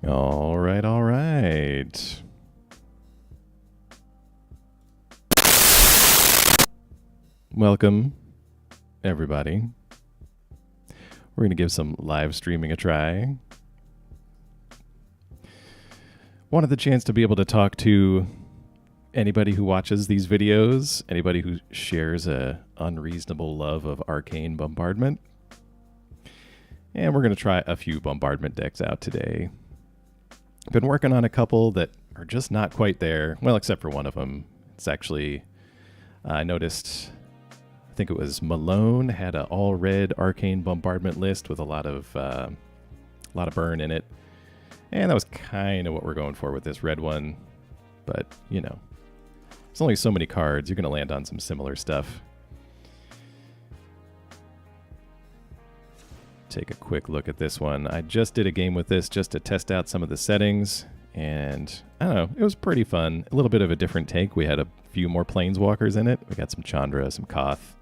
All right, all right. Welcome, everybody. We're going to give some live streaming a try. Wanted the chance to be able to talk to anybody who watches these videos, anybody who shares a unreasonable love of Arcane Bombardment. And we're going to try a few Bombardment decks out today. Been working on a couple that are just not quite there. Well, except for one of them. It's actually, I noticed, I think it was Malone had an all-red Arcane Bombardment list with a lot of burn in it. And that was kind of what we're going for with this red one. But, you know, there's only so many cards. You're going to land on some similar stuff. Take a quick look at this one. I just did a game with this just to test out some of the settings, and I don't know, it was pretty fun. A little bit of a different take. We had a few more planeswalkers in it. We got some Chandra, some Koth.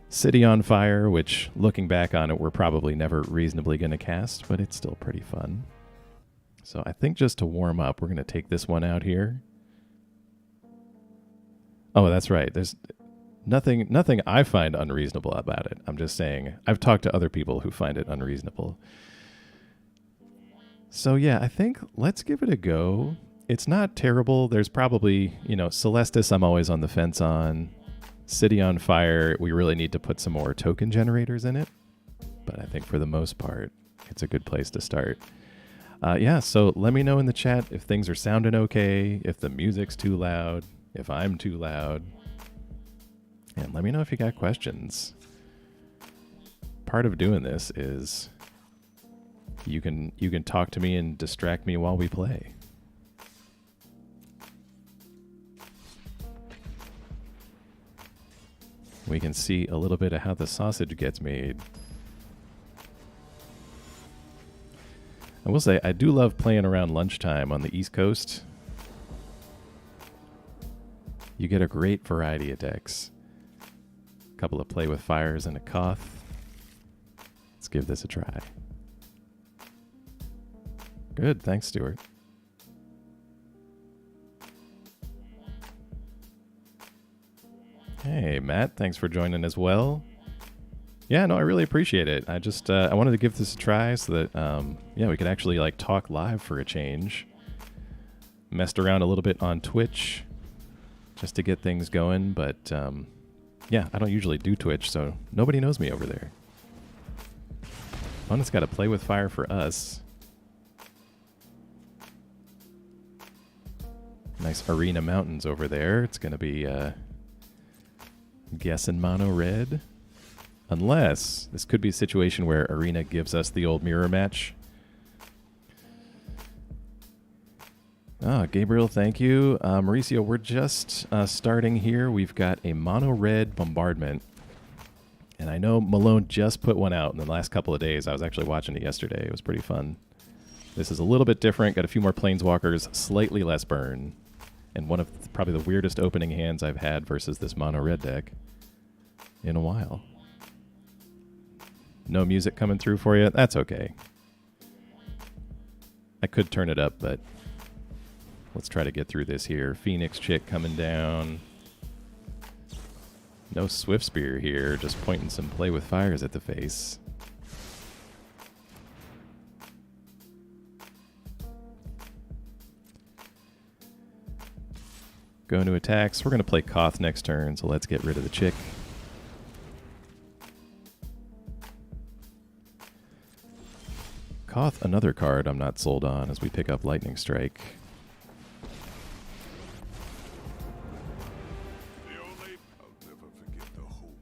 City on Fire, which looking back on it, we're probably never reasonably going to cast, but it's still pretty fun. So I think just to warm up, we're going to take this one out here. Oh, that's right. There's nothing I find unreasonable about it. I'm just saying, I've talked to other people who find it unreasonable. So yeah, I think let's give it a go. It's not terrible. There's probably, you know, Celestis I'm always on the fence on. City on Fire, we really need to put some more token generators in it. But I think for the most part, it's a good place to start. Yeah, so let me know in the chat if things are sounding okay, if the music's too loud, if I'm too loud. And let me know if you got questions. Part of doing this is you can talk to me and distract me while we play. We can see a little bit of how the sausage gets made. I will say, I do love playing around lunchtime on the East Coast. You get a great variety of decks. Couple of Play with Fires and a Koth. Let's give this a try. Good, thanks, Stuart. Hey, Matt, thanks for joining as well. Yeah, no, I really appreciate it. I just I wanted to give this a try so that yeah, we could actually like talk live for a change. Messed around a little bit on Twitch just to get things going, but yeah, I don't usually do Twitch, so nobody knows me over there. Opponent's got to Play with Fire for us. Nice Arena Mountains over there. It's going to be, guessing mono red. Unless, this could be a situation where Arena gives us the old mirror match. Gabriel, thank you. Mauricio, we're just starting here. We've got a mono-red Bombardment. And I know Malone just put one out in the last couple of days. I was actually watching it yesterday. It was pretty fun. This is a little bit different. Got a few more Planeswalkers, slightly less burn. And one of probably the weirdest opening hands I've had versus this mono-red deck in a while. No music coming through for you? That's okay. I could turn it up, but let's try to get through this here. Phoenix Chick coming down. No Swift Spear here, just pointing some Play with Fires at the face. Going to attacks. We're going to play Koth next turn, so let's get rid of the Chick. Koth, another card I'm not sold on as we pick up Lightning Strike.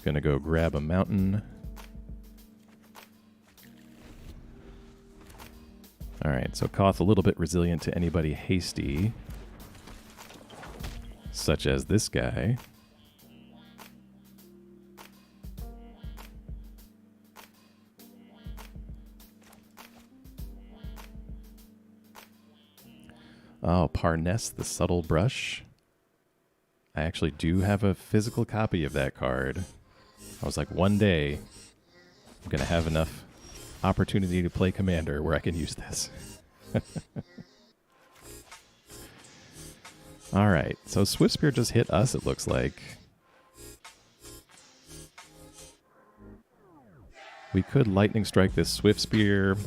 Gonna go grab a mountain. Alright, so Koth a little bit resilient to anybody hasty, such as this guy. Oh, Parness, the Subtle Brush. I actually do have a physical copy of that card. I was like, one day I'm going to have enough opportunity to play Commander where I can use this. All right, so Swift Spear just hit us, it looks like. We could Lightning Strike this Swift Spear.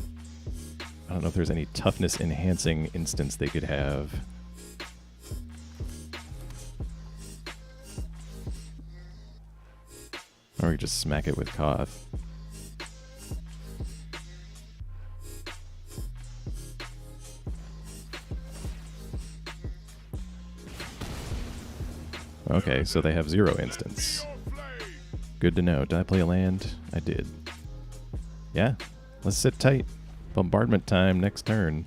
I don't know if there's any toughness enhancing instance they could have. Or we just smack it with Koth. Okay, so they have 0 instance. Good to know. Did I play a land? I did. Yeah, let's sit tight. Bombardment time next turn.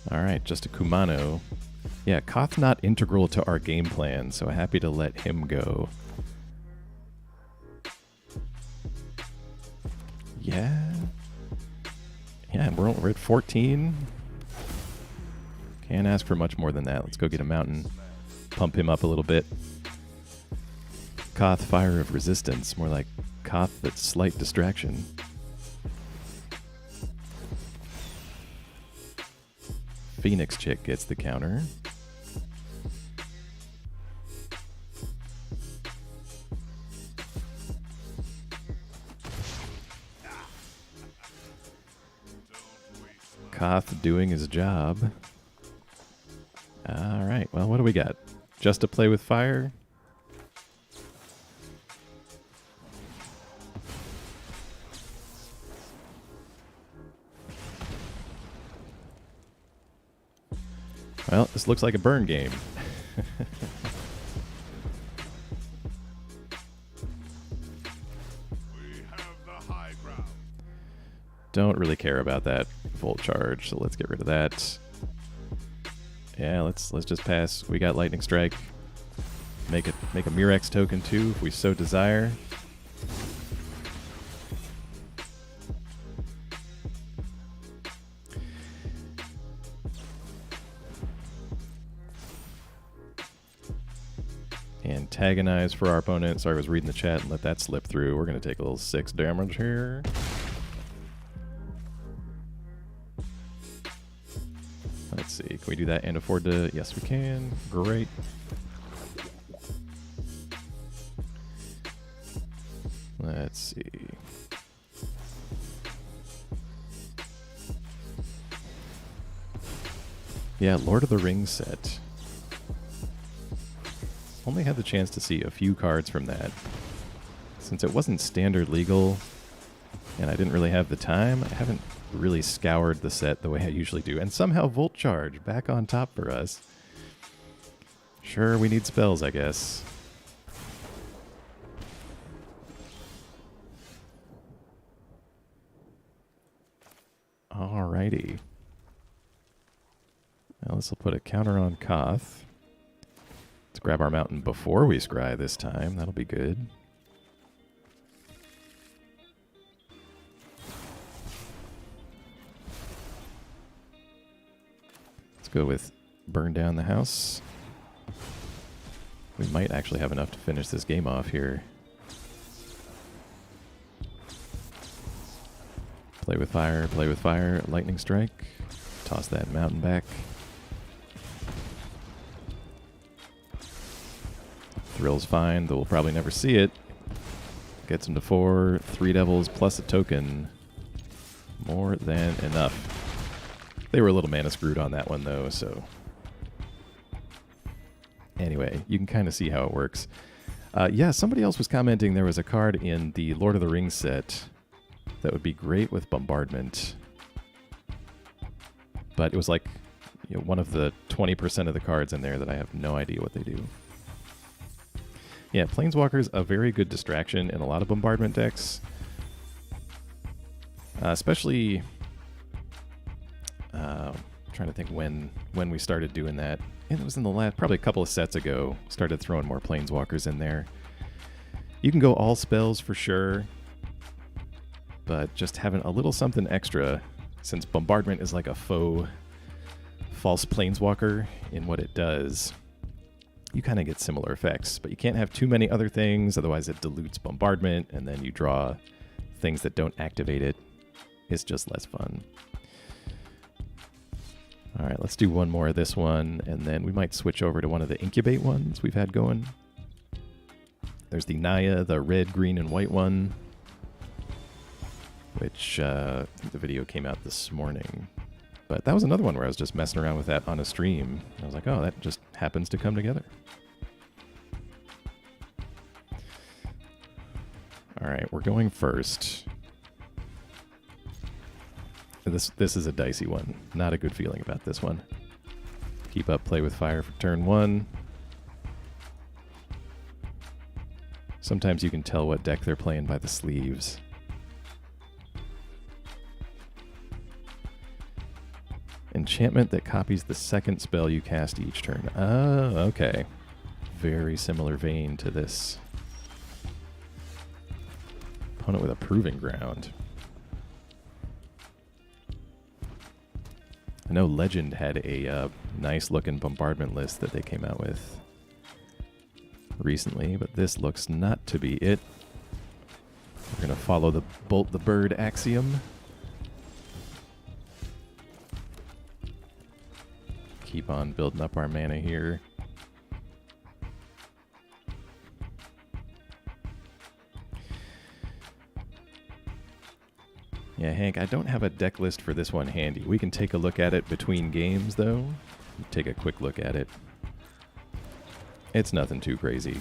Alright, just a Kumano. Yeah, Koth's not integral to our game plan, so happy to let him go. Yeah, we're at 14. Can't ask for much more than that. Let's go get a mountain. Pump him up a little bit. Koth, Fire of Resistance. More like Koth, that's Slight Distraction. Phoenix Chick gets the counter. Koth doing his job. Alright, well, what do we got? Just to play with fire? Well, this looks like a burn game. Don't really care about that Volt Charge, so let's get rid of that. Yeah, let's just pass. We got Lightning Strike. Make a Murex token too, if we so desire. Antagonize for our opponent. Sorry, I was reading the chat and let that slip through. We're going to take a little 6 damage here. Let's see. Can we do that and afford to... Yes, we can. Great. Let's see. Yeah, Lord of the Rings set. Only had the chance to see a few cards from that. Since it wasn't standard legal, and I didn't really have the time, I haven't really scoured the set the way I usually do. And somehow Volt Charge back on top for us. Sure, we need spells, I guess. Alrighty. Now this will put a counter on Koth. Let's grab our mountain before we scry this time. That'll be good. Let's go with burn down the house. We might actually have enough to finish this game off here. Play with fire, lightning strike. Toss that mountain back. Thrill's fine, though we'll probably never see it. Gets him to 4, 3 devils plus a token. More than enough. They were a little mana screwed on that one, though, so... Anyway, you can kind of see how it works. Yeah, somebody else was commenting there was a card in the Lord of the Rings set that would be great with Bombardment. But it was like one of the 20% of the cards in there that I have no idea what they do. Yeah, Planeswalker's a very good distraction in a lot of Bombardment decks. Especially... trying to think when we started doing that. It was in the last, probably a couple of sets ago, started throwing more Planeswalkers in there. You can go all spells for sure, but just having a little something extra, since Bombardment is like a faux false planeswalker in what it does, you kind of get similar effects, but you can't have too many other things, otherwise it dilutes bombardment, and then you draw things that don't activate it. It's just less fun. All right, let's do one more of this one, and then we might switch over to one of the incubate ones we've had going. There's the Naya, the red, green, and white one, which I think the video came out this morning. But that was another one where I was just messing around with that on a stream. I was like, oh, that just happens to come together. All right, we're going first. This is a dicey one. Not a good feeling about this one. Keep up, play with fire for turn 1. Sometimes you can tell what deck they're playing by the sleeves. Enchantment that copies the second spell you cast each turn. Oh, okay. Very similar vein to this. Opponent with a proving ground. I know Legend had a nice looking bombardment list that they came out with recently, but this looks not to be it. We're going to follow the bolt the bird axiom. Keep on building up our mana here. Yeah, Hank, I don't have a deck list for this one handy. We can take a look at it between games, though. Take a quick look at it. It's nothing too crazy.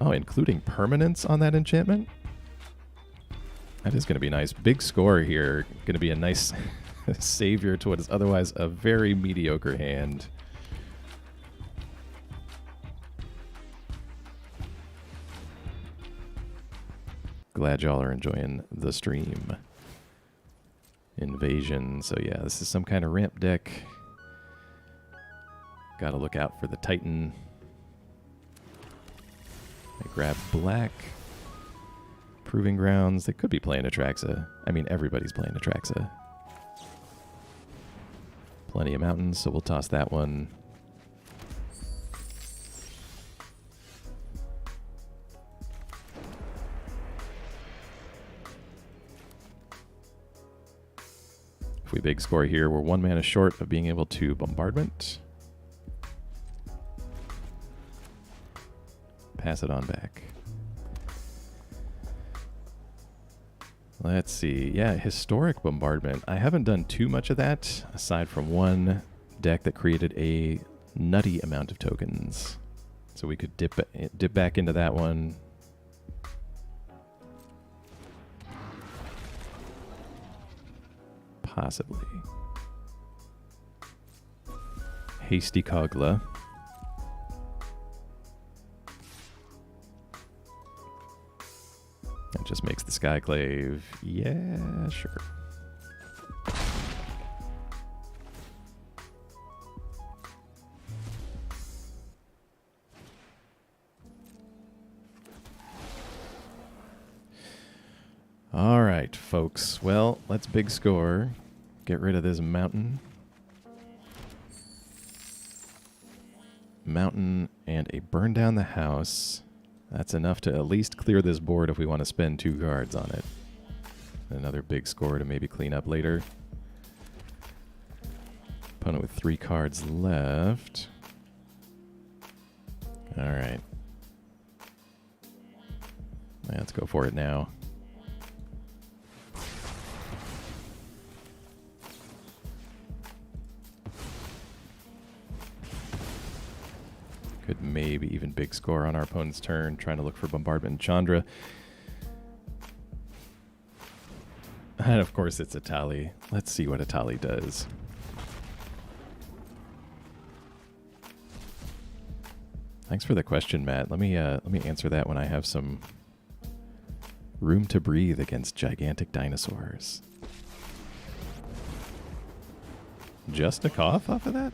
Oh, including permanents on that enchantment? That is going to be nice. Big score here. Going to be a nice savior to what is otherwise a very mediocre hand. Glad y'all are enjoying the stream. Invasion. So yeah, this is some kind of ramp deck. Got to look out for the Titan. They grab black. Proving Grounds. They could be playing Atraxa. I mean, everybody's playing Atraxa. Plenty of mountains, so we'll toss that one. If we big score here, we're 1 mana short of being able to Bombardment. Pass it on back. Let's see. Yeah, Historic Bombardment. I haven't done too much of that, aside from one deck that created a nutty amount of tokens. So we could dip back into that one. Possibly. Hasty Kogla. That just makes the Skyclave. Yeah, sure. All right, folks. Well, let's big score. Get rid of this mountain. Mountain and a burn down the house. That's enough to at least clear this board if we want to spend 2 cards on it. Another big score to maybe clean up later. Opponent with 3 cards left. All right. Let's go for it now. Could maybe even big score on our opponent's turn, trying to look for Bombardment and Chandra. And of course it's Atali. Let's see what Atali does. Thanks for the question, Matt. Let me answer that when I have some room to breathe against gigantic dinosaurs. Just a cough off of that?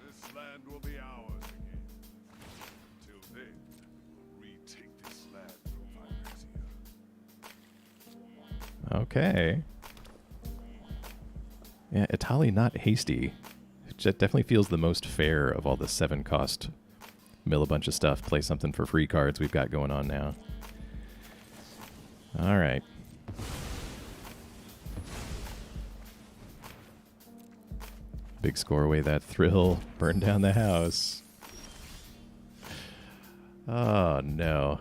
This land will be ours again. Till then, we'll retake this Okay. Yeah, Itali not hasty. It definitely feels the most fair of all the 7 cost. Mill a bunch of stuff, play something for free cards we've got going on now. Alright. Big score away that thrill. Burn down the house. Oh, no.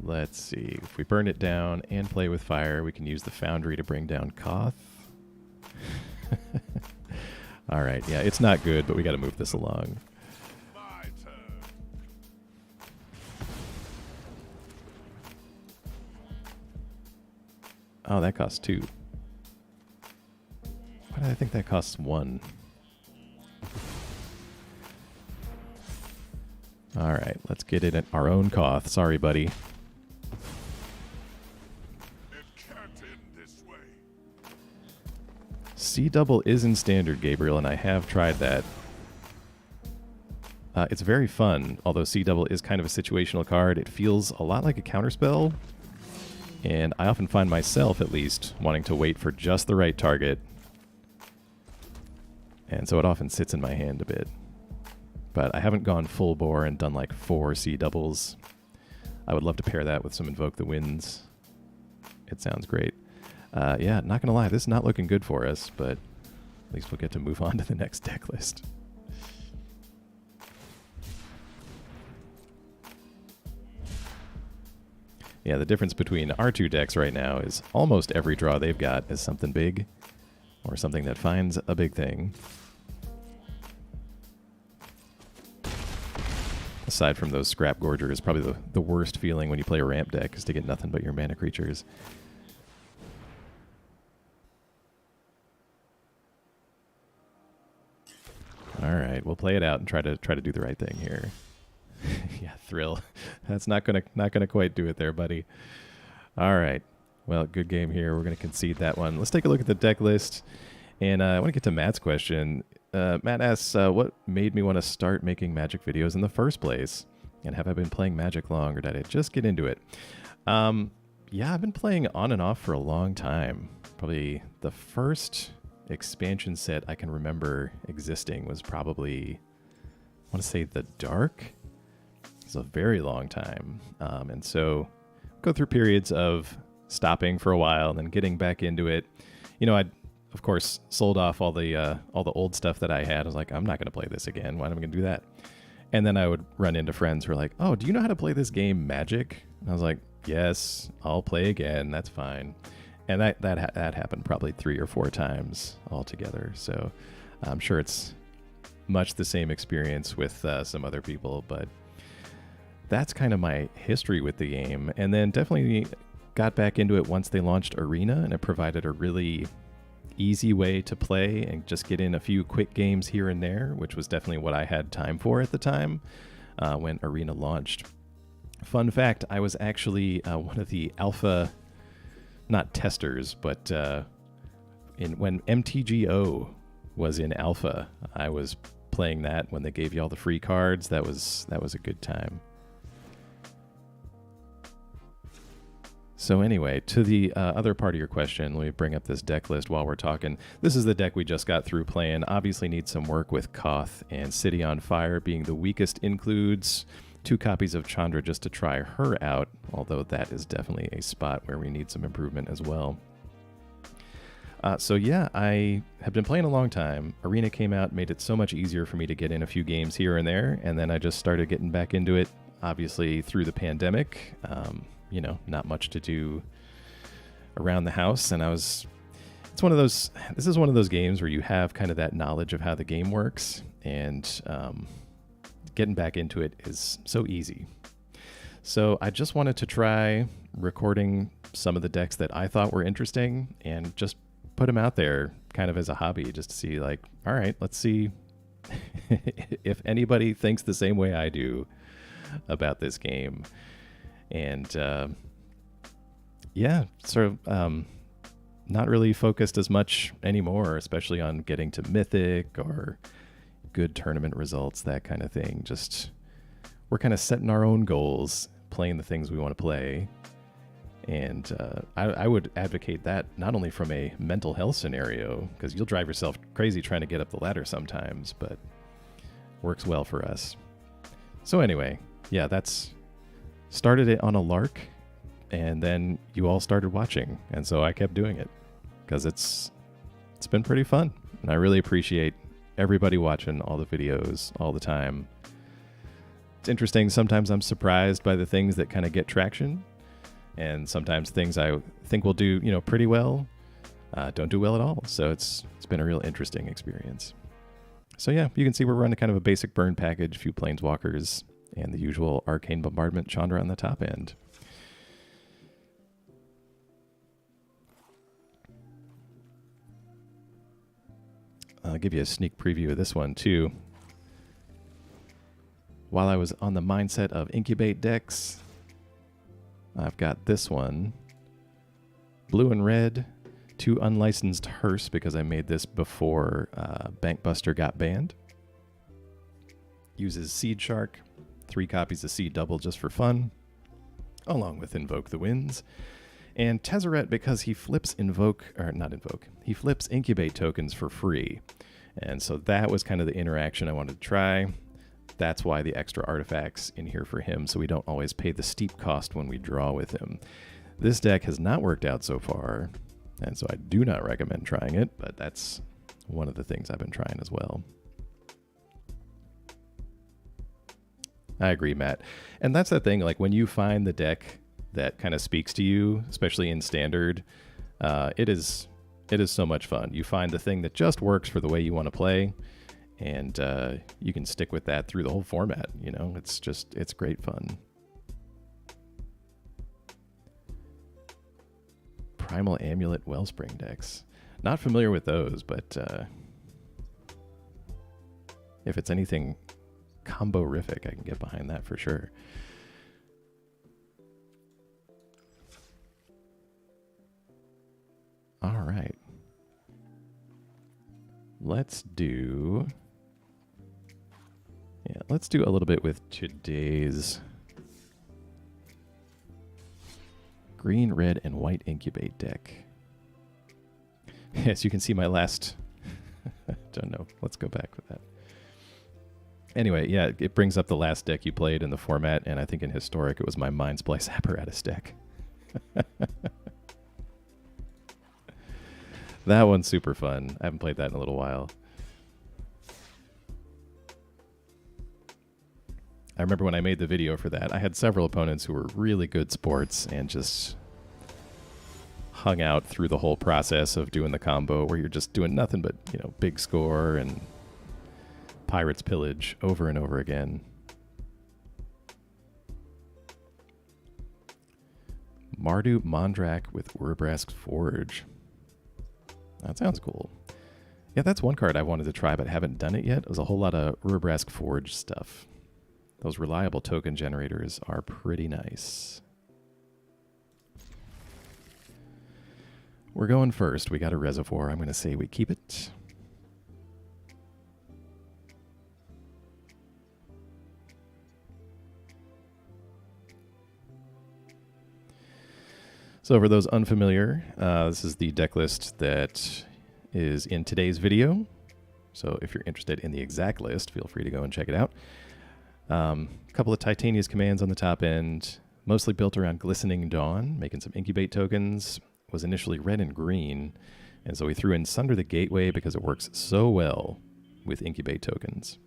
Let's see. If we burn it down and play with fire, we can use the foundry to bring down Koth. All right. Yeah, it's not good, but we got to move this along. Oh, that costs 2. Why did I think that costs 1? All right, let's get it at our own Koth. Sorry, buddy. It can't end this way. C double is in standard, Gabriel, and I have tried that. It's very fun, although C double is kind of a situational card. It feels a lot like a counterspell, and I often find myself, at least, wanting to wait for just the right target. And so it often sits in my hand a bit. But I haven't gone full bore and done like 4 C doubles. I would love to pair that with some Invoke the Winds. It sounds great. Yeah, not gonna lie, this is not looking good for us, but at least we'll get to move on to the next deck list. Yeah, the difference between our 2 decks right now is almost every draw they've got is something big, or something that finds a big thing. Aside from those Scrap Gorgers, probably the worst feeling when you play a ramp deck is to get nothing but your mana creatures. All right, we'll play it out and try to do the right thing here. Yeah, thrill. That's not gonna quite do it there, buddy. All right. Well, good game here. We're gonna concede that one. Let's take a look at the deck list, and I want to get to Matt's question. Matt asks, what made me want to start making Magic videos in the first place? And have I been playing Magic long, or did I just get into it? Yeah, I've been playing on and off for a long time. Probably the first expansion set I can remember existing was probably, I want to say, The Dark. It's a very long time. And so go through periods of stopping for a while and then getting back into it. You know, I'd, of course, sold off all the old stuff that I had. I was like, I'm not going to play this again. Why am I going to do that? And then I would run into friends who were like, oh, do you know how to play this game Magic? And I was like, yes, I'll play again. That's fine. And that happened probably 3 or 4 times altogether. So I'm sure it's much the same experience with some other people. But that's kind of my history with the game. And then definitely got back into it once they launched Arena, and it provided a really easy way to play and just get in a few quick games here and there, which was definitely what I had time for at the time when Arena launched. Fun fact, I was actually one of the alpha, not testers, but when MTGO was in alpha, I was playing that when they gave you all the free cards. That was a good time. So anyway, to the other part of your question, let me bring up this deck list while we're talking. This is the deck we just got through playing. Obviously needs some work with Koth, and City on Fire being the weakest includes 2 copies of Chandra just to try her out, although that is definitely a spot where we need some improvement as well. So yeah, I have been playing a long time. Arena came out, made it so much easier for me to get in a few games here and there, and then I just started getting back into it, obviously through the pandemic. You know, not much to do around the house, and this is one of those games where you have kind of that knowledge of how the game works, and getting back into it is so easy. So I just wanted to try recording some of the decks that I thought were interesting and just put them out there kind of as a hobby, just to see, like, all right, let's see if anybody thinks the same way I do about this game. And yeah, sort of not really focused as much anymore, especially on getting to Mythic or good tournament results, that kind of thing. Just we're kind of setting our own goals, playing the things we want to play. And I would advocate that not only from a mental health scenario, because you'll drive yourself crazy trying to get up the ladder sometimes, but works well for us. So anyway, yeah, that's started it on a lark, and then you all started watching, and so I kept doing it because it's been pretty fun, and I really appreciate everybody watching all the videos all the time. It's interesting. Sometimes I'm surprised by the things that kind of get traction, and sometimes things I think will do, pretty well, don't do well at all. So it's been a real interesting experience. So yeah, you can see we're running kind of a basic burn package, a few planeswalkers, and the usual Arcane Bombardment Chandra on the top end. I'll give you a sneak preview of this one too. While I was on the mindset of incubate decks, I've got this one, blue and red, 2 unlicensed hearse because I made this before Bankbuster got banned. Uses Seed Shark, 3 copies of Seed Double just for fun, along with Invoke the Winds. And Tezzeret because he flips he flips incubate tokens for free. And so that was kind of the interaction I wanted to try. That's why the extra artifacts in here for him, so we don't always pay the steep cost when we draw with him. This deck has not worked out so far, and so I do not recommend trying it, but that's one of the things I've been trying as well. I agree, Matt. And that's the thing, like when you find the deck that kind of speaks to you, especially in Standard, it is so much fun. You find the thing that just works for the way you want to play, and you can stick with that through the whole format. It's great fun. Primal Amulet Wellspring decks. Not familiar with those, but if it's anything combo-rific, I can get behind that for sure. All right. Let's do a little bit with today's green, red, and white incubate deck. As you can see, my last... don't know. Let's go back with that. Anyway, yeah, it brings up the last deck you played in the format, and I think in Historic it was my Mind Splice Apparatus deck. That one's super fun. I haven't played that in a little while. I remember when I made the video for that, I had several opponents who were really good sports and just hung out through the whole process of doing the combo where you're just doing nothing but, big score and Pirates Pillage over and over again. Mardu Mondrak with Urabrask's Forge. That sounds cool. Yeah, that's one card I wanted to try but haven't done it yet. It was a whole lot of Urabrask Forge stuff. Those reliable token generators are pretty nice. We're going first. We got a Reservoir. I'm going to say we keep it. So for those unfamiliar, this is the deck list that is in today's video. So if you're interested in the exact list, feel free to go and check it out. A couple of Titania's commands on the top end, mostly built around Glistening Dawn, making some incubate tokens. Was initially red and green, and so we threw in Sunder the Gateway because it works so well with incubate tokens.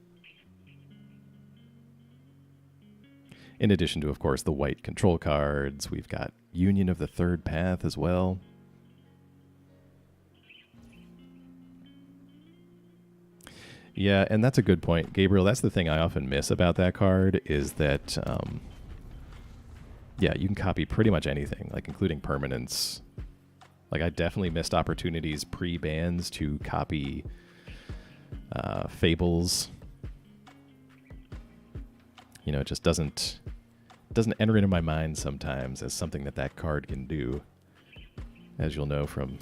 In addition to, of course, the white control cards, we've got Union of the Third Path as well. Yeah, and that's a good point, Gabriel. That's the thing I often miss about that card is that, yeah, you can copy pretty much anything, like including permanents. Like I definitely missed opportunities pre-bans to copy Fables. It just doesn't enter into my mind sometimes as something that card can do, as you'll know from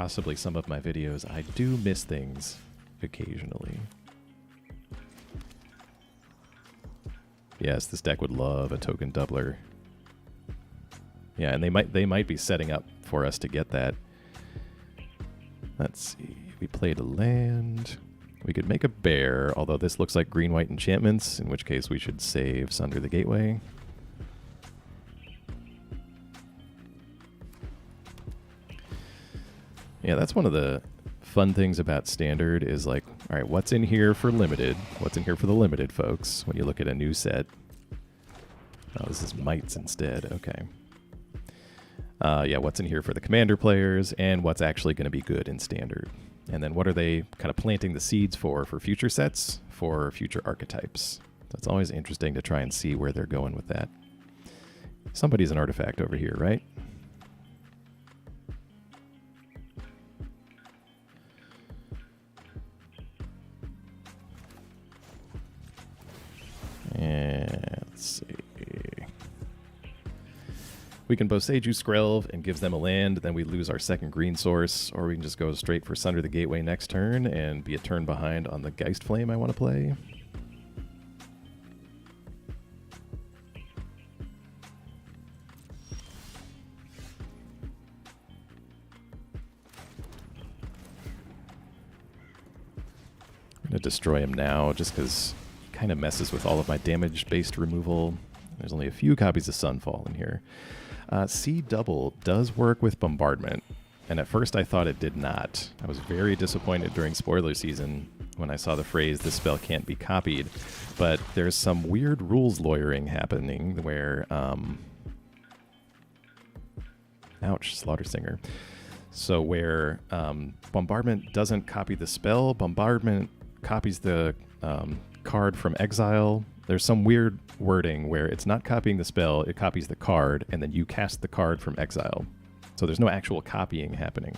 possibly some of my videos, I do miss things occasionally. Yes, this deck would love a token doubler. Yeah, and they might be setting up for us to get that. Let's see. We played a land. We could make a bear, although this looks like green-white enchantments, in which case we should save Sunder the Gateway. Yeah, that's one of the fun things about Standard is like, all right, what's in here for Limited? What's in here for the Limited folks when you look at a new set? Oh, this is Mites instead. Okay. Yeah, what's in here for the Commander players and what's actually going to be good in Standard. And then what are they kind of planting the seeds for future sets, for future archetypes? That's always interesting to try and see where they're going with that. Somebody's an artifact over here, right? And let's see. We can Boseiju Skrelv and gives them a land, then we lose our second green source, or we can just go straight for Sunder the Gateway next turn and be a turn behind on the Geist Flame I want to play. I'm going to destroy him now just because he kind of messes with all of my damage-based removal. There's only a few copies of Sunfall in here. C double does work with Bombardment, and at first I thought it did not. I was very disappointed during spoiler season when I saw the phrase, "this spell can't be copied," but there's some weird rules lawyering happening where, ouch, Slaughter Singer. So where Bombardment doesn't copy the spell, Bombardment copies the card from exile. There's some weird wording where it's not copying the spell, it copies the card, and then you cast the card from exile. So there's no actual copying happening.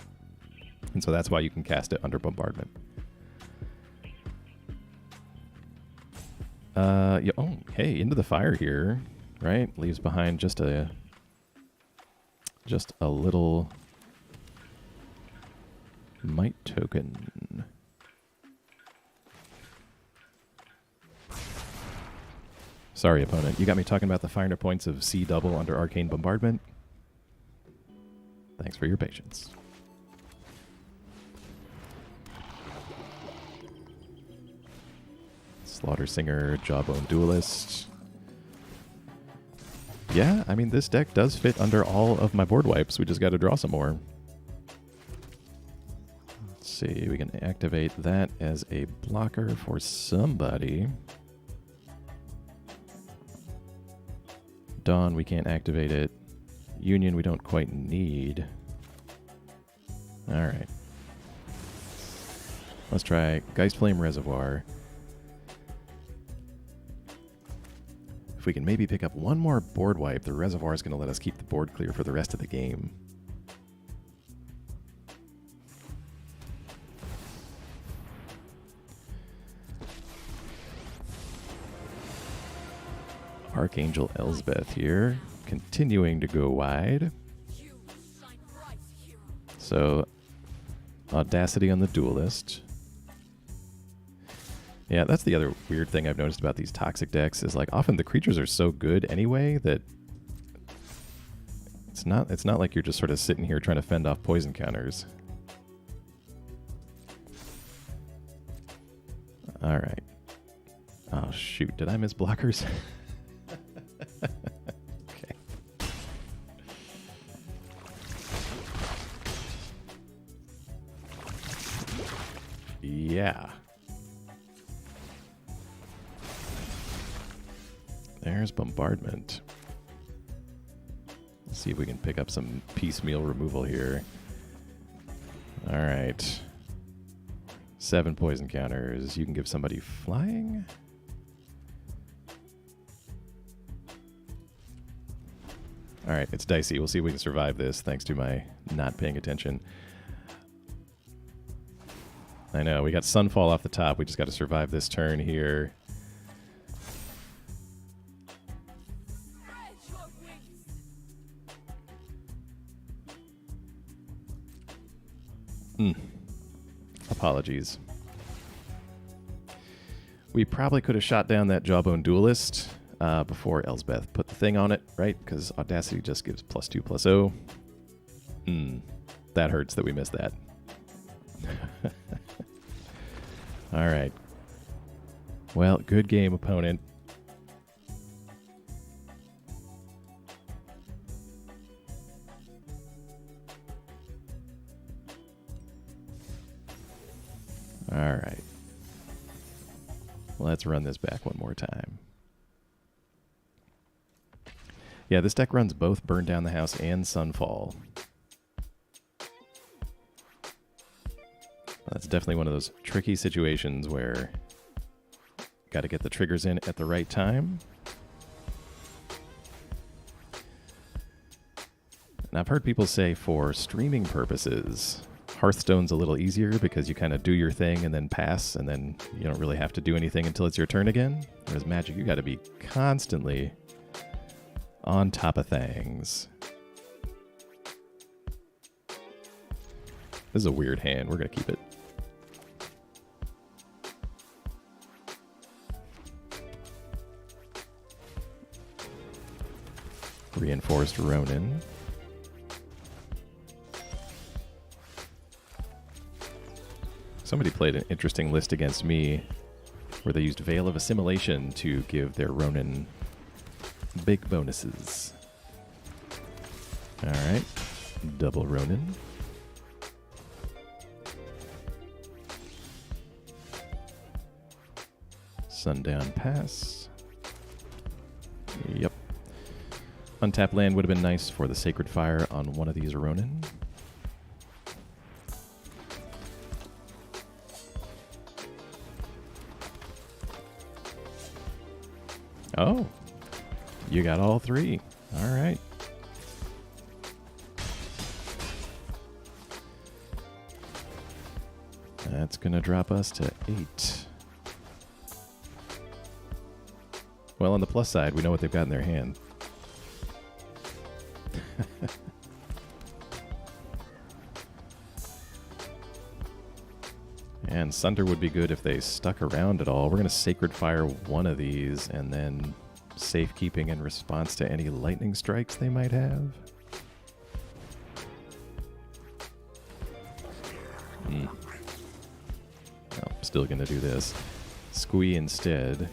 And so that's why you can cast it under Bombardment. Yeah, oh, hey, into the fire here, right? Leaves behind just a little Might token. Sorry, opponent. You got me talking about the finer points of C double under Arcane Bombardment. Thanks for your patience. Slaughter Singer, Jawbone Duelist. Yeah, I mean, this deck does fit under all of my board wipes. We just got to draw some more. Let's see. We can activate that as a blocker for somebody. Dawn, we can't activate it. Union, we don't quite need. Alright. Let's try Geist Flame Reservoir. If we can maybe pick up one more board wipe, the Reservoir is going to let us keep the board clear for the rest of the game. Archangel Elsbeth here, continuing to go wide. So, Audacity on the Duelist. Yeah, that's the other weird thing I've noticed about these toxic decks is like often the creatures are so good anyway that it's not like you're just sort of sitting here trying to fend off poison counters. All right. Oh shoot, did I miss blockers? Okay. Yeah. There's Bombardment. Let's see if we can pick up some piecemeal removal here. All right. 7 poison counters. You can give somebody flying? All right, it's dicey. We'll see if we can survive this thanks to my not paying attention. I know, we got Sunfall off the top. We just got to survive this turn here. Apologies. We probably could have shot down that Jawbone Duelist before Elsbeth put the thing on it, right? Because Audacity just gives +2/+0. That hurts that we missed that. All right. Well, good game, opponent. All right. Let's run this back one more time. Yeah, this deck runs both Burn Down the House and Sunfall. That's definitely one of those tricky situations where got to get the triggers in at the right time. And I've heard people say for streaming purposes, Hearthstone's a little easier because you kind of do your thing and then pass, and then you don't really have to do anything until it's your turn again. Whereas Magic, you got to be constantly on top of things. This is a weird hand. We're going to keep it. Reinforced Ronin. Somebody played an interesting list against me where they used Veil of Assimilation to give their Ronin big bonuses. Alright. Double Ronin. Sundown Pass. Yep. Untapped land would have been nice for the Sacred Fire on one of these Ronin. Oh, you got all three. All right. That's going to drop us to 8. Well, on the plus side, we know what they've got in their hand. And Sunder would be good if they stuck around at all. We're going to Sacred Fire one of these and then safekeeping in response to any lightning strikes they might have. Well, still going to do this. Squee instead.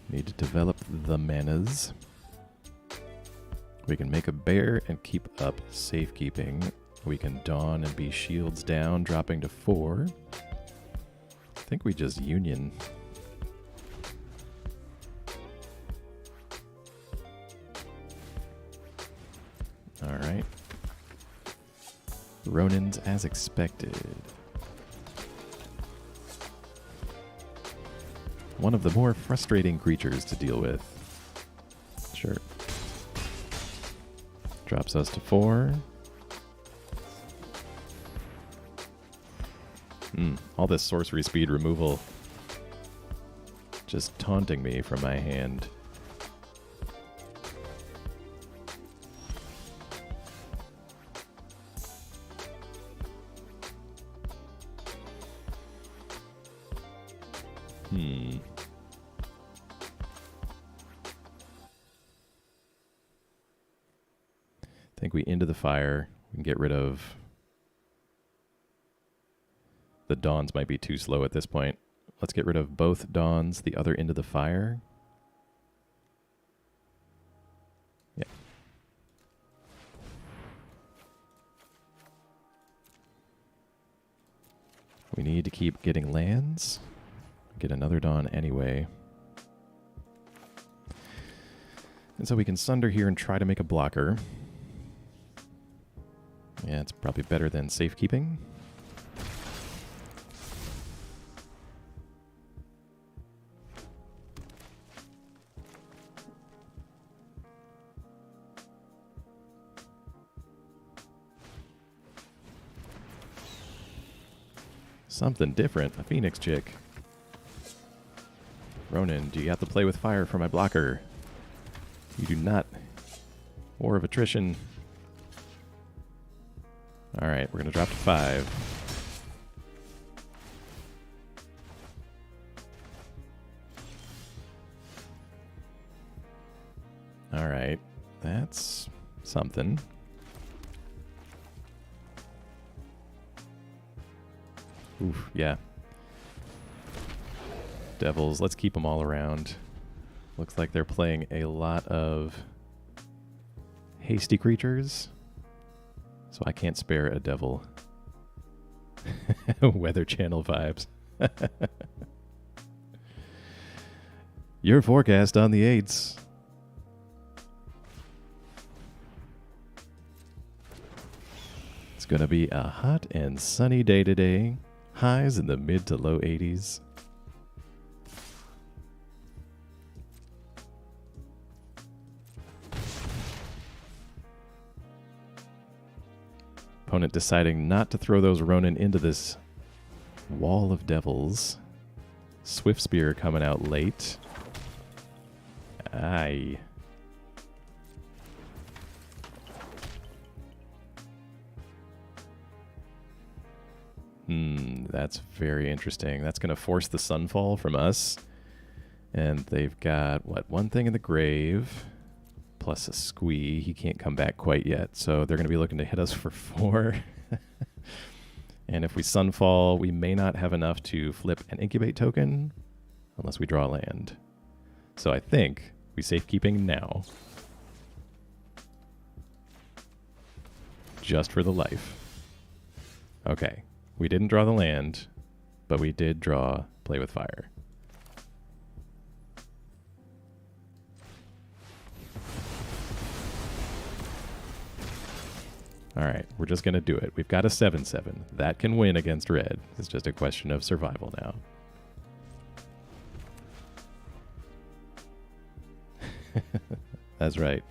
Need to develop the manas. We can make a bear and keep up safekeeping. We can Dawn and be shields down, dropping to 4. I think we just Union. All right. Ronins as expected. One of the more frustrating creatures to deal with. Sure. Drops us to 4. All this sorcery speed removal just taunting me from my hand. I think we into the fire. We can get rid of... The Dawns might be too slow at this point. Let's get rid of both Dawns, the other into the fire. Yeah. We need to keep getting lands. Get another Dawn anyway. And so we can Sunder here and try to make a blocker. Yeah, it's probably better than safekeeping. Something different. A Phoenix chick. Ronin, do you have to play with fire for my blocker? You do not. War of attrition. All right, we're going to drop to 5. All right, that's something. Oof, yeah. Devils, let's keep them all around. Looks like they're playing a lot of hasty creatures, so I can't spare a devil. Weather Channel vibes. Your forecast on the 8s. It's going to be a hot and sunny day today. Highs in the mid to low 80s. Opponent deciding not to throw those Ronin into this wall of devils. Swift Spear coming out late. Aye. That's very interesting. That's going to force the Sunfall from us. And they've got, what, one thing in the grave, plus a squee. He can't come back quite yet, so they're going to be looking to hit us for 4. And if we Sunfall, we may not have enough to flip an incubate token unless we draw land. So I think we safekeeping now. Just for the life. Okay. We didn't draw the land, but we did draw Play with Fire. All right, we're just going to do it. We've got a 7/7. That can win against red. It's just a question of survival now. That's right.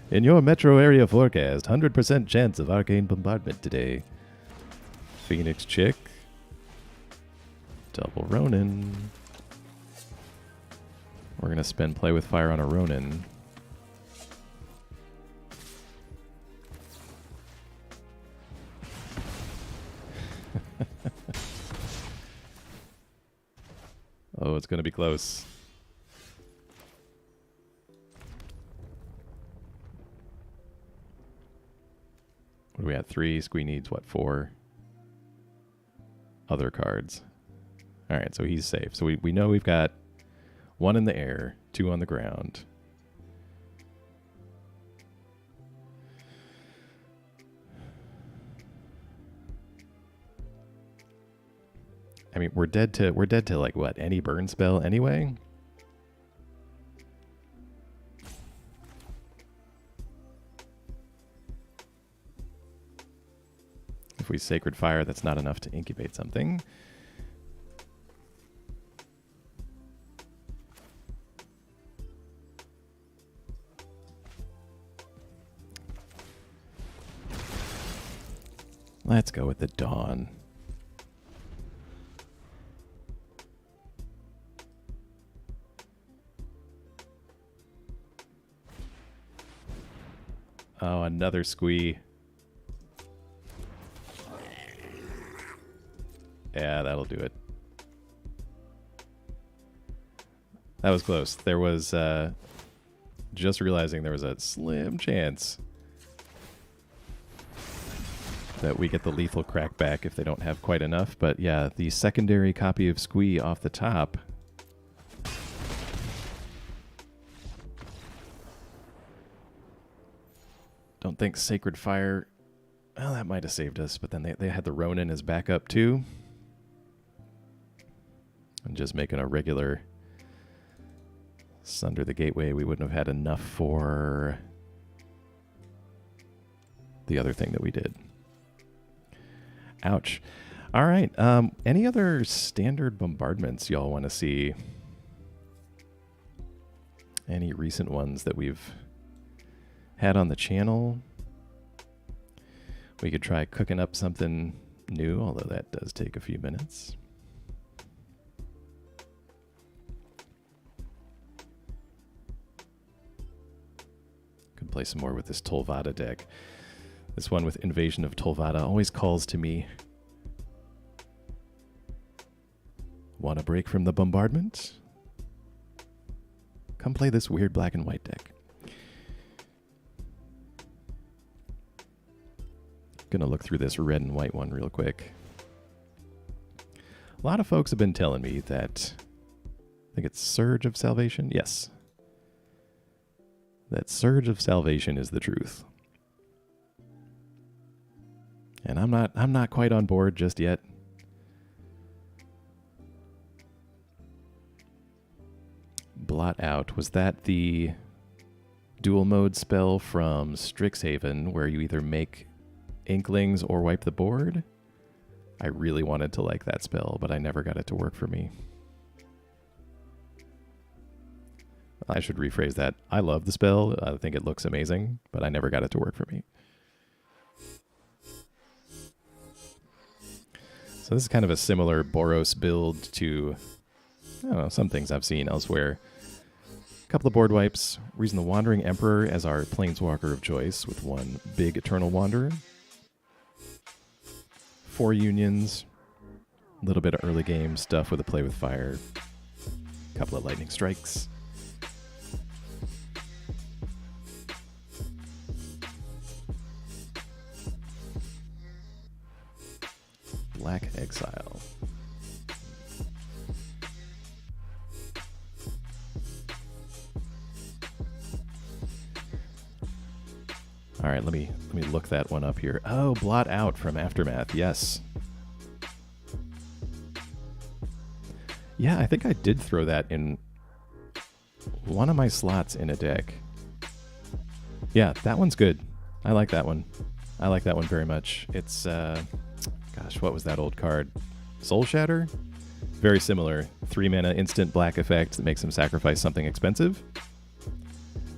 In your metro area forecast, 100% chance of Arcane Bombardment today. Phoenix Chick. Double Ronin. We're going to spend Play with Fire on a Ronin. Oh, it's going to be close. What do we have? 3. Squee needs, what, 4? Other cards. All right, so he's safe. So we know we've got 1 in the air, 2 on the ground. I mean, we're dead to like what? Any burn spell anyway? If we Sacred Fire, that's not enough to incubate something. Let's go with the Dawn. Oh, another squee. Yeah, that'll do it. That was close. There was, just realizing there was a slim chance that we get the lethal crack back if they don't have quite enough. But yeah, the secondary copy of Squee off the top. Don't think Sacred Fire... Well, that might have saved us, but then they had the Ronin as backup too. And just making a regular Sunder the Gateway, we wouldn't have had enough for the other thing that we did. Ouch. All right. Any other standard bombardments y'all want to see? Any recent ones that we've had on the channel? We could try cooking up something new, although that does take a few minutes. Could and play some more with this Tolvada deck. This one with Invasion of Tolvada always calls to me. Want a break from the bombardment? Come play this weird black and white deck. Gonna look through this red and white one real quick. A lot of folks have been telling me that, I think it's Surge of Salvation? Yes. That Surge of Salvation is the truth. And I'm not quite on board just yet. Blot Out, was that the dual mode spell from Strixhaven where you either make Inklings or wipe the board? I really wanted to like that spell, but I never got it to work for me. I should rephrase that. I love the spell. I think it looks amazing, but I never got it to work for me. So this is kind of a similar Boros build to, I don't know, some things I've seen elsewhere. A couple of board wipes. Reason the Wandering Emperor as our Planeswalker of choice with one big Eternal Wanderer. 4 unions, a little bit of early game stuff with a Play with Fire, a couple of Lightning Strikes. Black Exile. All right, let me look that one up here. Oh, Blot Out from Aftermath. Yes. Yeah, I think I did throw that in one of my slots in a deck. Yeah, that one's good. I like that one. I like that one very much. It's, gosh, what was that old card? Soul Shatter? Very similar. 3 mana instant black effect that makes him sacrifice something expensive.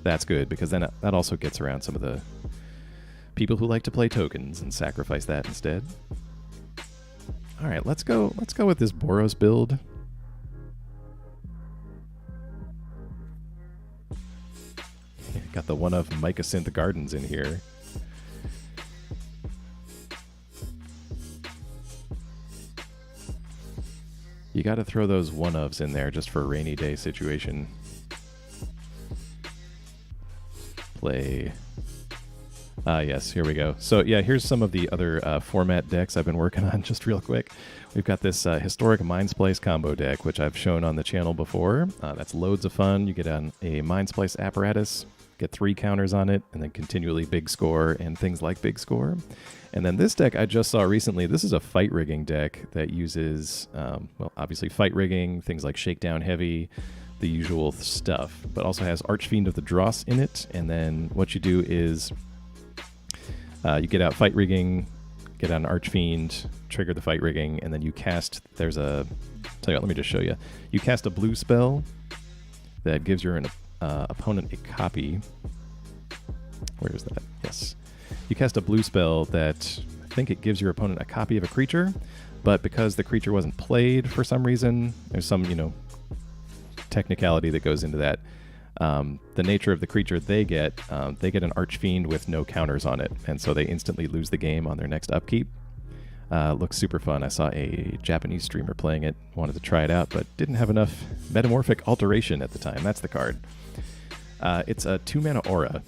That's good, because then that also gets around some of the people who like to play tokens and sacrifice that instead. All right, let's go with this Boros build. Got the one of Mycosynth Gardens in here. You got to throw those one-ofs in there just for a rainy day situation. Play. Yes, here we go. So yeah, here's some of the other format decks I've been working on just real quick. We've got this Historic Mindsplice combo deck, which I've shown on the channel before. That's loads of fun. You get on a Mindsplice apparatus, get 3 counters on it, and then continually big score and things like big score. And then this deck I just saw recently, this is a fight rigging deck that uses, well, obviously fight rigging, things like Shakedown Heavy, the usual stuff, but also has Archfiend of the Dross in it. And then what you do is you get out fight rigging, get out an Archfiend, trigger the fight rigging, and then you cast, there's a, tell you what, let me just show you. You cast a blue spell that gives your opponent a copy. Where is that? Yes. You cast a blue spell that I think it gives your opponent a copy of a creature, but because the creature wasn't played for some reason, there's some, technicality that goes into that. The nature of the creature they get an Archfiend with no counters on it, and so they instantly lose the game on their next upkeep. Looks super fun. I saw a Japanese streamer playing it, wanted to try it out, but didn't have enough Metamorphic Alteration at the time. That's the card. It's a 2-mana aura,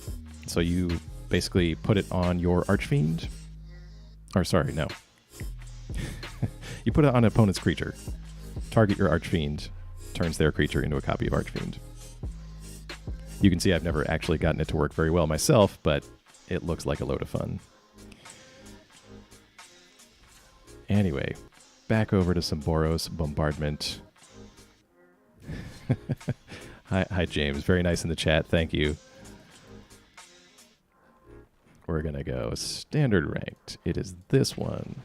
so you basically put it on your Archfiend. Or sorry, no. You put it on an opponent's creature. Target your Archfiend, turns their creature into a copy of Archfiend. You can see I've never actually gotten it to work very well myself, but it looks like a load of fun. Anyway, back over to some Boros Bombardment. Hi, James. Very nice in the chat. Thank you. We're going to go standard ranked. It is this one.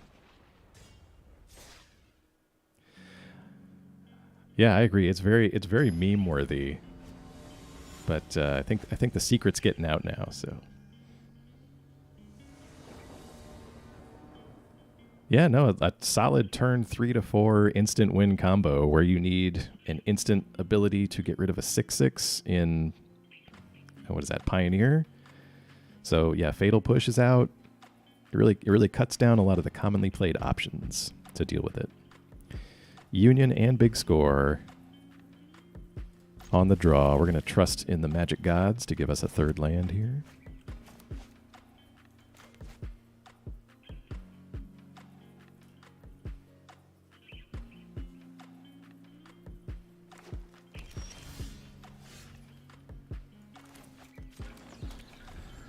Yeah, I agree. It's very meme worthy. But I think the secret's getting out now, so. Yeah, no, a solid turn 3 to 4 instant win combo where you need an instant ability to get rid of a 6/6 in, what is that, Pioneer? So yeah, Fatal Push is out. It really cuts down a lot of the commonly played options to deal with it. Union and Big Score on the draw. We're going to trust in the Magic Gods to give us a third land here.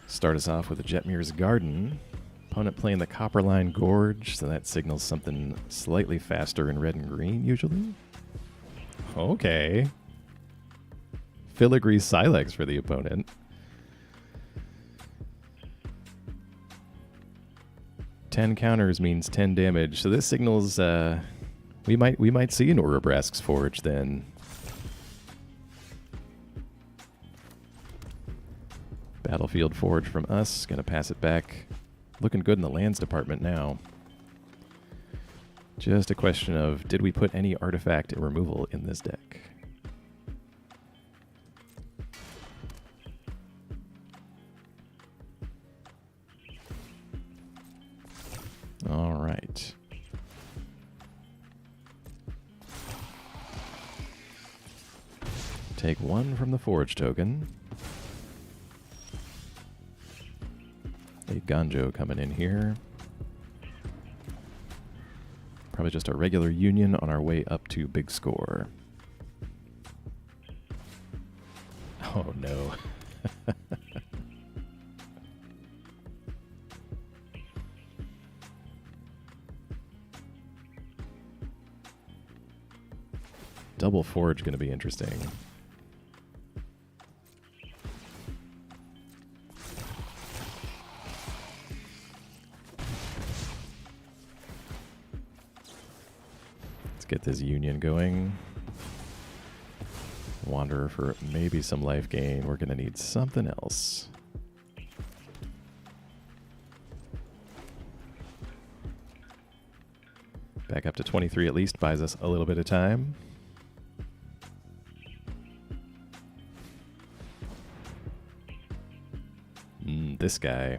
Start us off with a Jetmir's Garden. Opponent playing the Copperline Gorge, so that signals something slightly faster in red and green, usually. Okay. Filigree Silex for the opponent. 10 counters means 10 damage, so this signals we might see an Urabrask's Forge then. Battlefield Forge from us. Gonna pass it back. Looking good in the lands department now. Just a question of, did we put any artifact removal in this deck? All right. Take one from the Forge token. A Ganjo coming in here. Probably just a regular Union on our way up to Big Score. Oh no. Double Forge going to be interesting. Get this Union going. Wanderer for maybe some life gain. We're going to need something else. Back up to 23 at least buys us a little bit of time. This guy.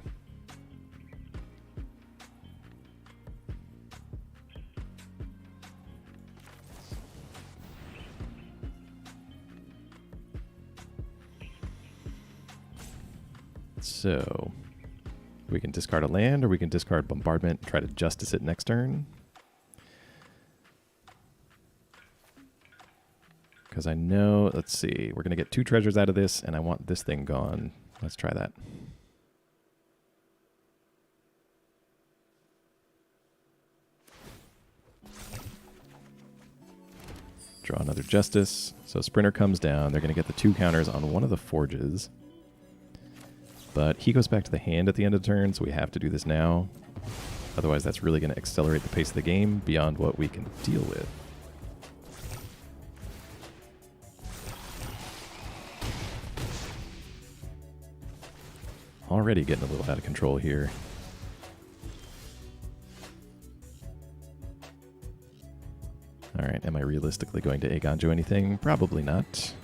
So, we can discard a land, or we can discard Bombardment and try to Justice it next turn. Because I know, let's see, we're going to get 2 treasures out of this, and I want this thing gone. Let's try that. Draw another Justice. So Sprinter comes down. They're going to get the 2 counters on one of the Forges. But he goes back to the hand at the end of the turn, so we have to do this now. Otherwise, that's really going to accelerate the pace of the game beyond what we can deal with. Already getting a little out of control here. Alright, am I realistically going to Aganjo anything? Probably not.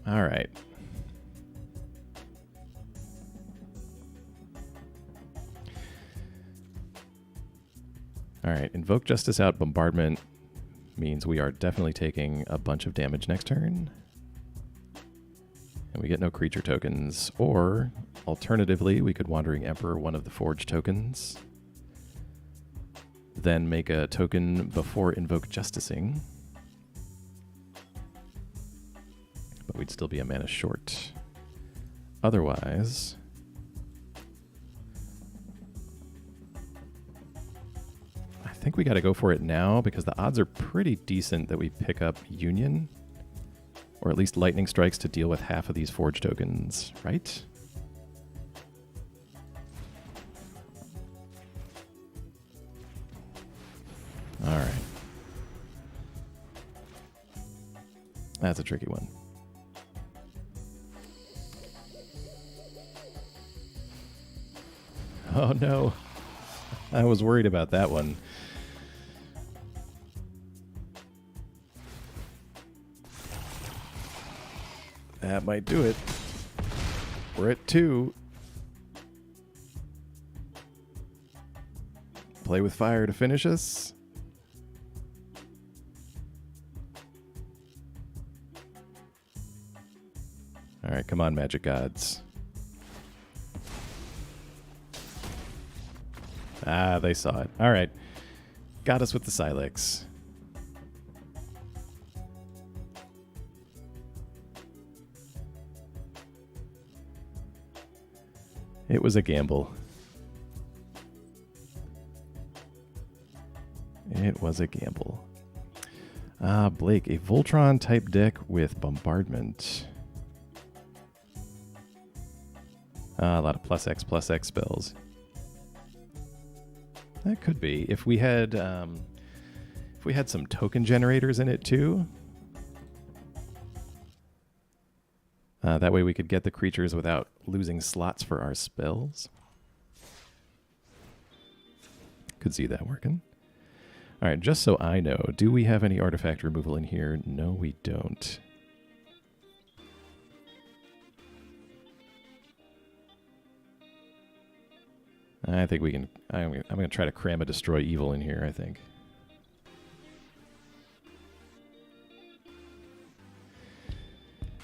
Alright. Alright, Invoke Justice out, Bombardment means we are definitely taking a bunch of damage next turn. And we get no creature tokens. Or, alternatively, we could Wandering Emperor one of the Forge tokens. Then make a token before Invoke Justicing. But we'd still be a mana short. Otherwise, I think we got to go for it now because the odds are pretty decent that we pick up Union, or at least Lightning Strikes to deal with half of these Forge tokens, right? All right. That's a tricky one. Oh no, I was worried about that one. That might do it. We're at 2. Play with fire to finish us. All right, come on, magic gods. Ah, they saw it. All right. Got us with the Silex. It was a gamble. It was a gamble. Blake, a Voltron type deck with Bombardment. A lot of +X spells. That could be. If we had some token generators in it too. That way we could get the creatures without losing slots for our spells. Could see that working. All right, just so I know, do we have any artifact removal in here? No, we don't. I think we can... I'm going to try to cram a Destroy Evil in here, I think.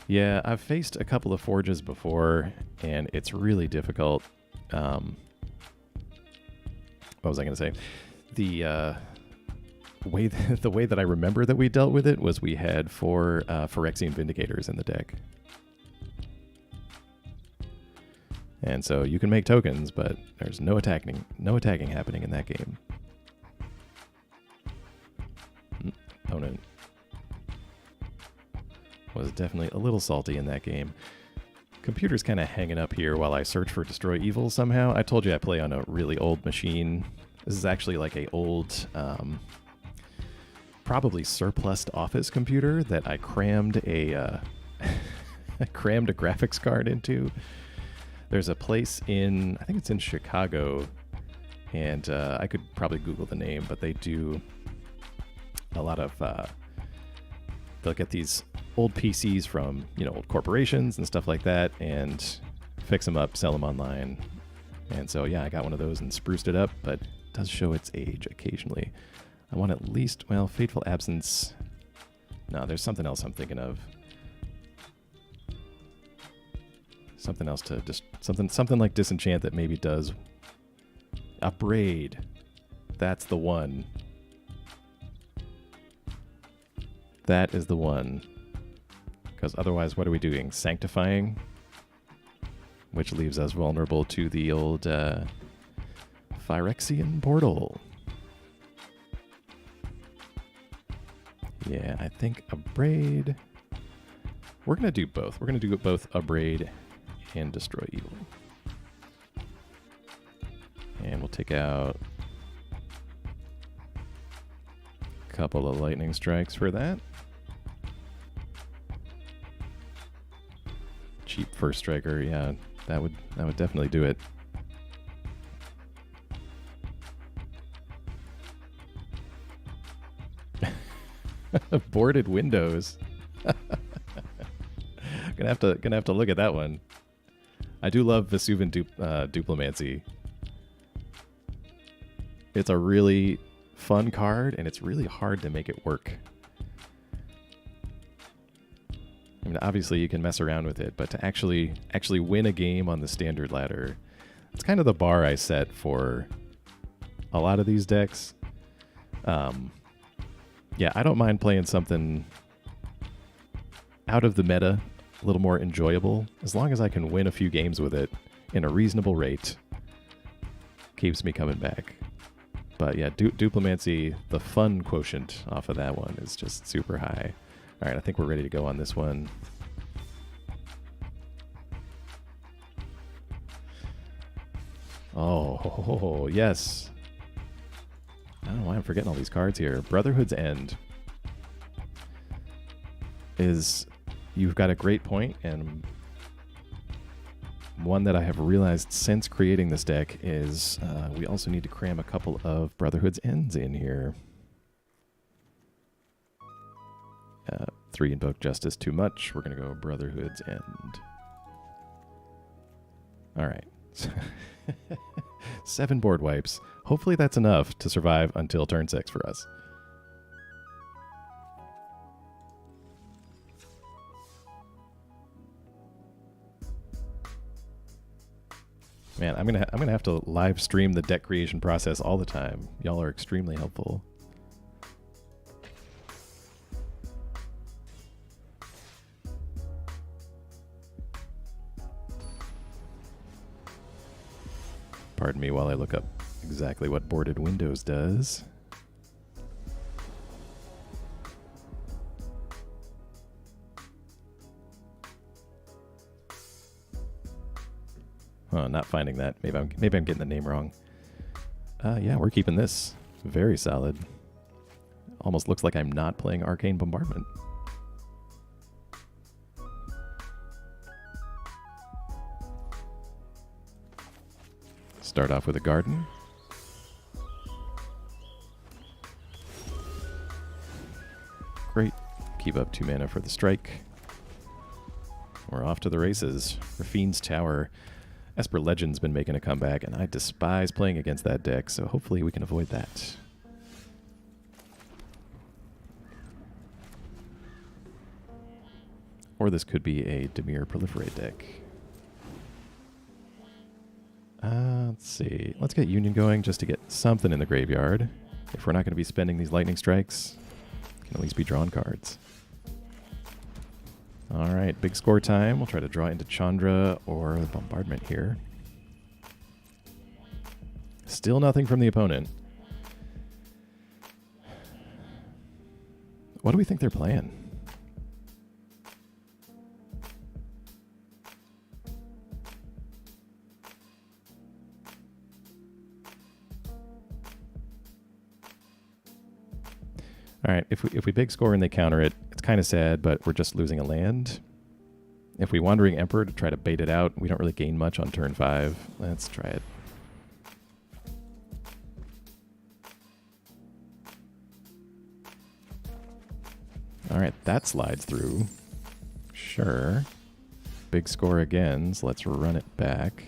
Yeah, I've faced a couple of forges before, and it's really difficult. What was I going to say? The way that I remember that we dealt with it was we had 4 Phyrexian Vindicators in the deck. And so you can make tokens, but there's no attacking happening in that game. Opponent was definitely a little salty in that game. Computer's kind of hanging up here while I search for Destroy Evil somehow. I told you I play on a really old machine. This is actually like a old, probably surplused office computer that I crammed a graphics card into. There's a place in, I think it's in Chicago, and I could probably Google the name, but they do a lot of, they'll get these old PCs from, old corporations and stuff like that, and fix them up, sell them online. And so, yeah, I got one of those and spruced it up, but it does show its age occasionally. I want at least, Fateful Absence. No, there's something else I'm thinking of. Something else to just something like Disenchant that maybe does Upbraid. That's the one. That is the one. Because otherwise, what are we doing? Sanctifying, which leaves us vulnerable to the old Phyrexian portal. Yeah, I think Upbraid. We're gonna do both. We're gonna do both Upbraid and Destroy Evil. And we'll take out a couple of lightning strikes for that. Cheap first striker, yeah, that would definitely do it. Boarded windows. gonna have to look at that one. I do love Vesuvian Duplimancy. It's a really fun card, and it's really hard to make it work. I mean, obviously you can mess around with it, but to actually win a game on the standard ladder, it's kind of the bar I set for a lot of these decks. Yeah, I don't mind playing something out of the meta, a little more enjoyable, as long as I can win a few games with it in a reasonable rate. Keeps me coming back. But yeah, Duplimancy, the fun quotient off of that one is just super high. All right, I think we're ready to go on this one. Oh, yes. I don't know why I'm forgetting all these cards here. Brotherhood's End is... You've got a great point, and one that I have realized since creating this deck is we also need to cram a couple of Brotherhood's Ends in here. 3 Invoke Justice too much. We're going to go Brotherhood's End. All right. 7 board wipes. Hopefully that's enough to survive until turn 6 for us. Man, I'm gonna have to live stream the deck creation process all the time. Y'all are extremely helpful. Pardon me while I look up exactly what Boarded Windows does. Huh, not finding that. Maybe I'm getting the name wrong. Yeah, we're keeping this. Very solid. Almost looks like I'm not playing Arcane Bombardment. Start off with a garden. Great. Keep up 2 mana for the strike. We're off to the races. Rafine's Tower. Esper Legend's been making a comeback, and I despise playing against that deck, so hopefully we can avoid that. Or this could be a Dimir Proliferate deck. Let's see. Let's get Union going just to get something in the graveyard. If we're not going to be spending these lightning strikes, can at least be drawn cards. All right, big score time. We'll try to draw into Chandra or Bombardment here. Still nothing from the opponent. What do we think they're playing? All right, if we big score and they counter it, it's kind of sad, but we're just losing a land. If we Wandering Emperor to try to bait it out, we don't really gain much on turn 5. Let's try it. All right, that slides through. Sure. Big score again, so let's run it back.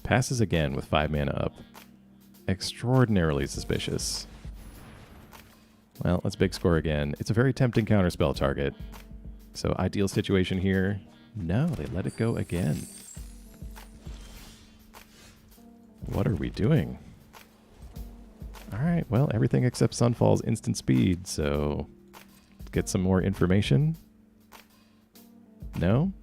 Passes again with 5 mana up. Extraordinarily suspicious. Well, let's big score again. It's a very tempting counterspell target. So ideal situation here. No, they let it go again. What are we doing? All right, well, everything except Sunfall's instant speed, so let's get some more information. No?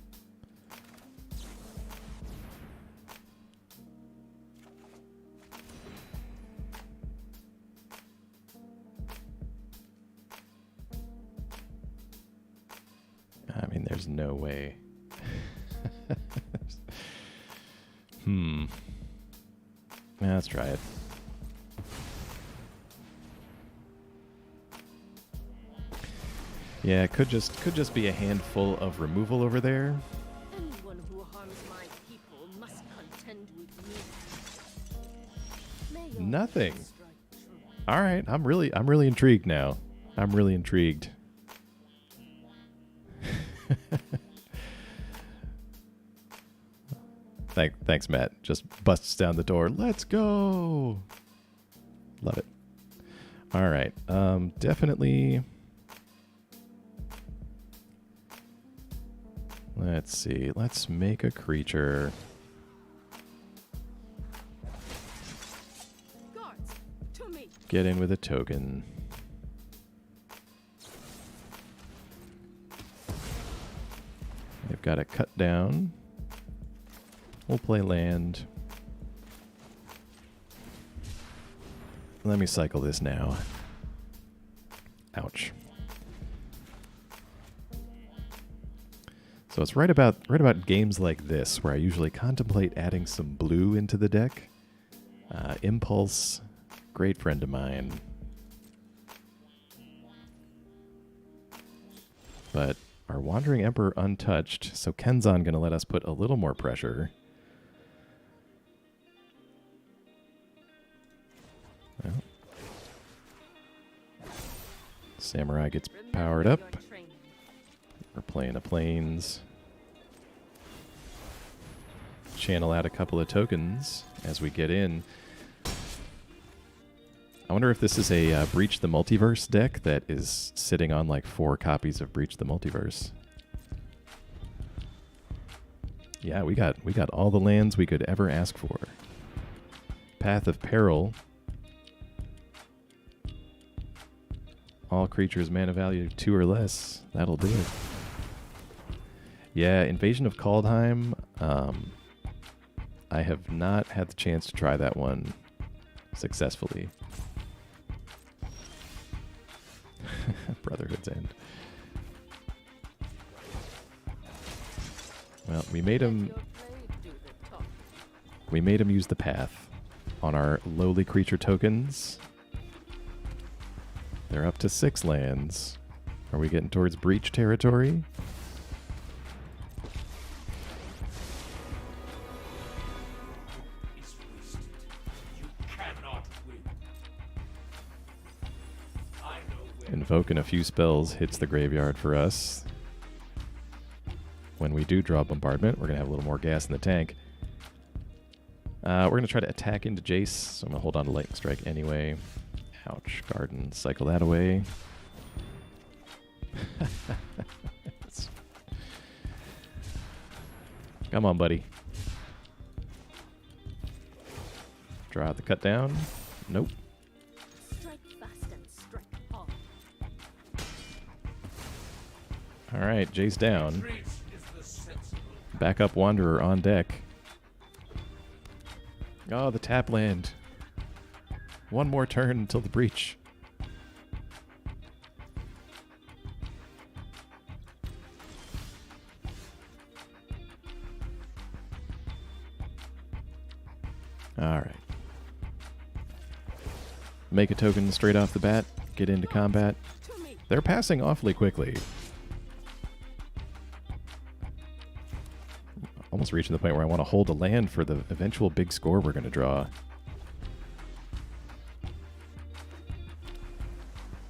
I mean, there's no way. Yeah, let's try it. Yeah, it could just be a handful of removal over there. Anyone who harms my people must contend with me. Nothing. All right, I'm really intrigued now. I'm really intrigued. Thanks, Matt. Just busts down the door. Let's go. Love it. All right. Definitely. Let's see. Let's make a creature. Guards, to me. Get in with a token. They've got a cut down. We'll play land. Let me cycle this now. Ouch. So it's right about games like this where I usually contemplate adding some blue into the deck. Impulse, great friend of mine. But our Wandering Emperor untouched, so Kenzan gonna let us put a little more pressure. Samurai gets Remember powered up. your training. We're playing a plains. Channel out a couple of tokens as we get in. I wonder if this is a Breach the Multiverse deck that is sitting on like 4 copies of Breach the Multiverse. Yeah, we got all the lands we could ever ask for. Path of Peril. All creatures mana value 2 or less. That'll do it. Yeah, Invasion of Kaldheim. I have not had the chance to try that one successfully. Brotherhood's End. Well, we made him use the path on our lowly creature tokens. They're up to 6 lands. Are we getting towards breach territory? Invoking a few spells hits the graveyard for us. When we do draw Bombardment, we're going to have a little more gas in the tank. We're going to try to attack into Jace, so I'm going to hold on to Lightning Strike anyway. Ouch, Garden. Cycle that away. Come on, buddy. Draw out the cut down. Nope. Strike fast and strike hard. All right, Jace down. Backup Wanderer on deck. Oh, the tap land. One more turn until the breach. All right. Make a token straight off the bat. Get into combat. They're passing awfully quickly. Almost reaching the point where I want to hold a land for the eventual big score we're going to draw.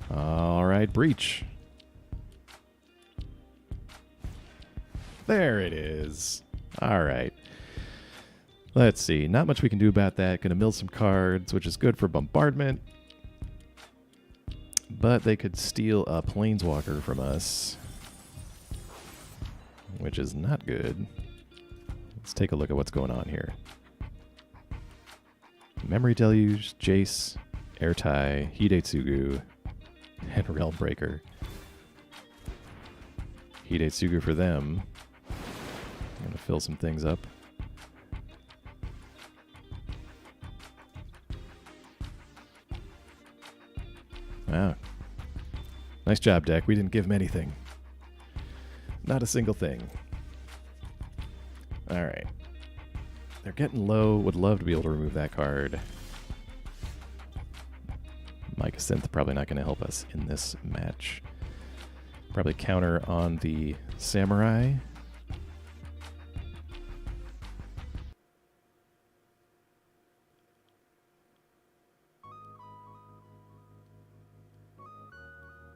All right, breach. There it is. All right. Let's see. Not much we can do about that. Going to mill some cards, which is good for Bombardment. But they could steal a Planeswalker from us, which is not good. Let's take a look at what's going on here. Memory Deluge, Jace, Airtie, Hidetsugu, and Realm Breaker. Hidetsugu for them. I'm going to fill some things up. Wow. Nice job, deck. We didn't give him anything. Not a single thing. All right. They're getting low. Would love to be able to remove that card. Mycosynth probably not going to help us in this match. Probably counter on the Samurai.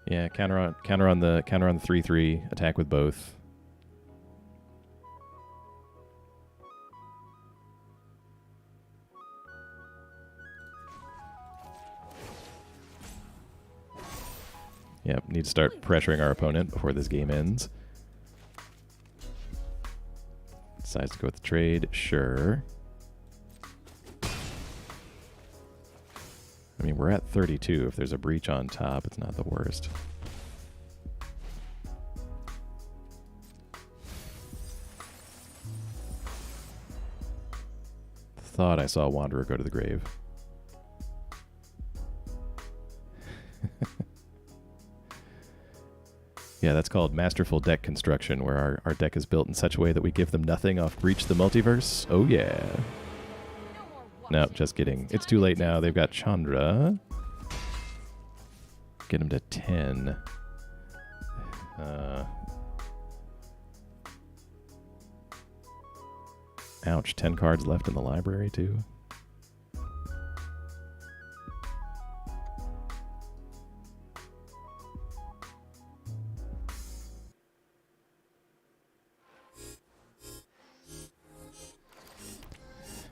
Yeah, counter on the 3/3, attack with both. Yep, need to start pressuring our opponent before this game ends. Decides to go with the trade, sure. I mean, we're at 32. If there's a breach on top, it's not the worst. Thought I saw a Wanderer go to the grave. Yeah, that's called masterful deck construction, where our deck is built in such a way that we give them nothing off Breach the Multiverse. Oh, yeah. No, just kidding. It's too late now. They've got Chandra. Get him to 10. Ouch, 10 cards left in the library, too.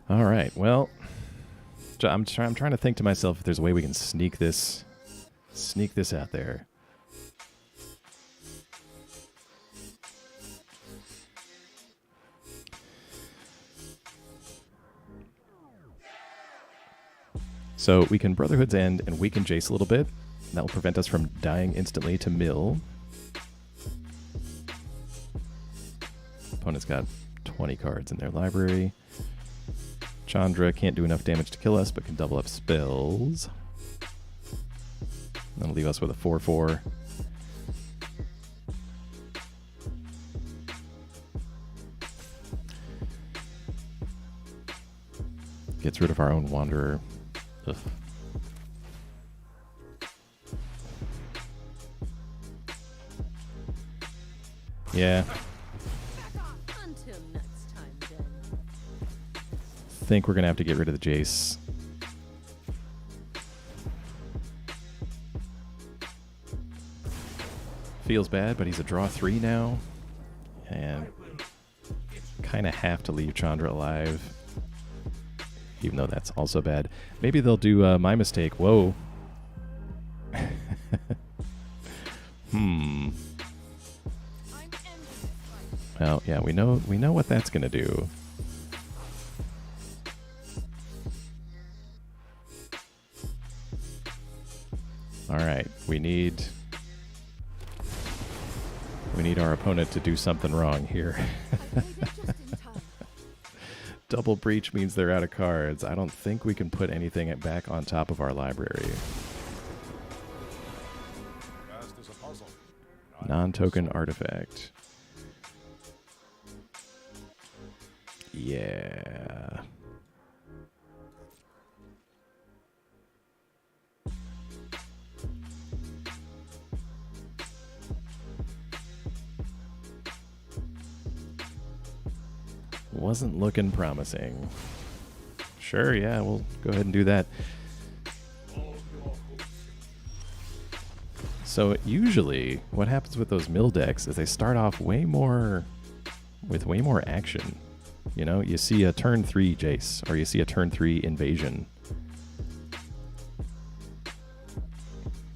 All right. Well, I'm trying to think to myself if there's a way we can sneak this out there. So we can Brotherhood's End and weaken Jace a little bit. That will prevent us from dying instantly to mill. Opponent's got 20 cards in their library. Chandra can't do enough damage to kill us, but can double up spells. That'll leave us with a 4/4. Gets rid of our own Wanderer. Ugh. Yeah. Until next time, then. Think we're gonna have to get rid of the Jace. Feels bad, but he's a draw 3 now. And kind of have to leave Chandra alive. Even though that's also bad. Maybe they'll do my mistake. Whoa. Well, yeah, we know what that's gonna do. All right, we need our opponent to do something wrong here. Double breach means they're out of cards. I don't think we can put anything back on top of our library. Non-token artifact. Yeah. Wasn't looking promising. Sure, yeah, we'll go ahead and do that. So usually what happens with those mill decks is they start off with way more action. You know, you see a turn 3 Jace, or you see a turn 3 Invasion.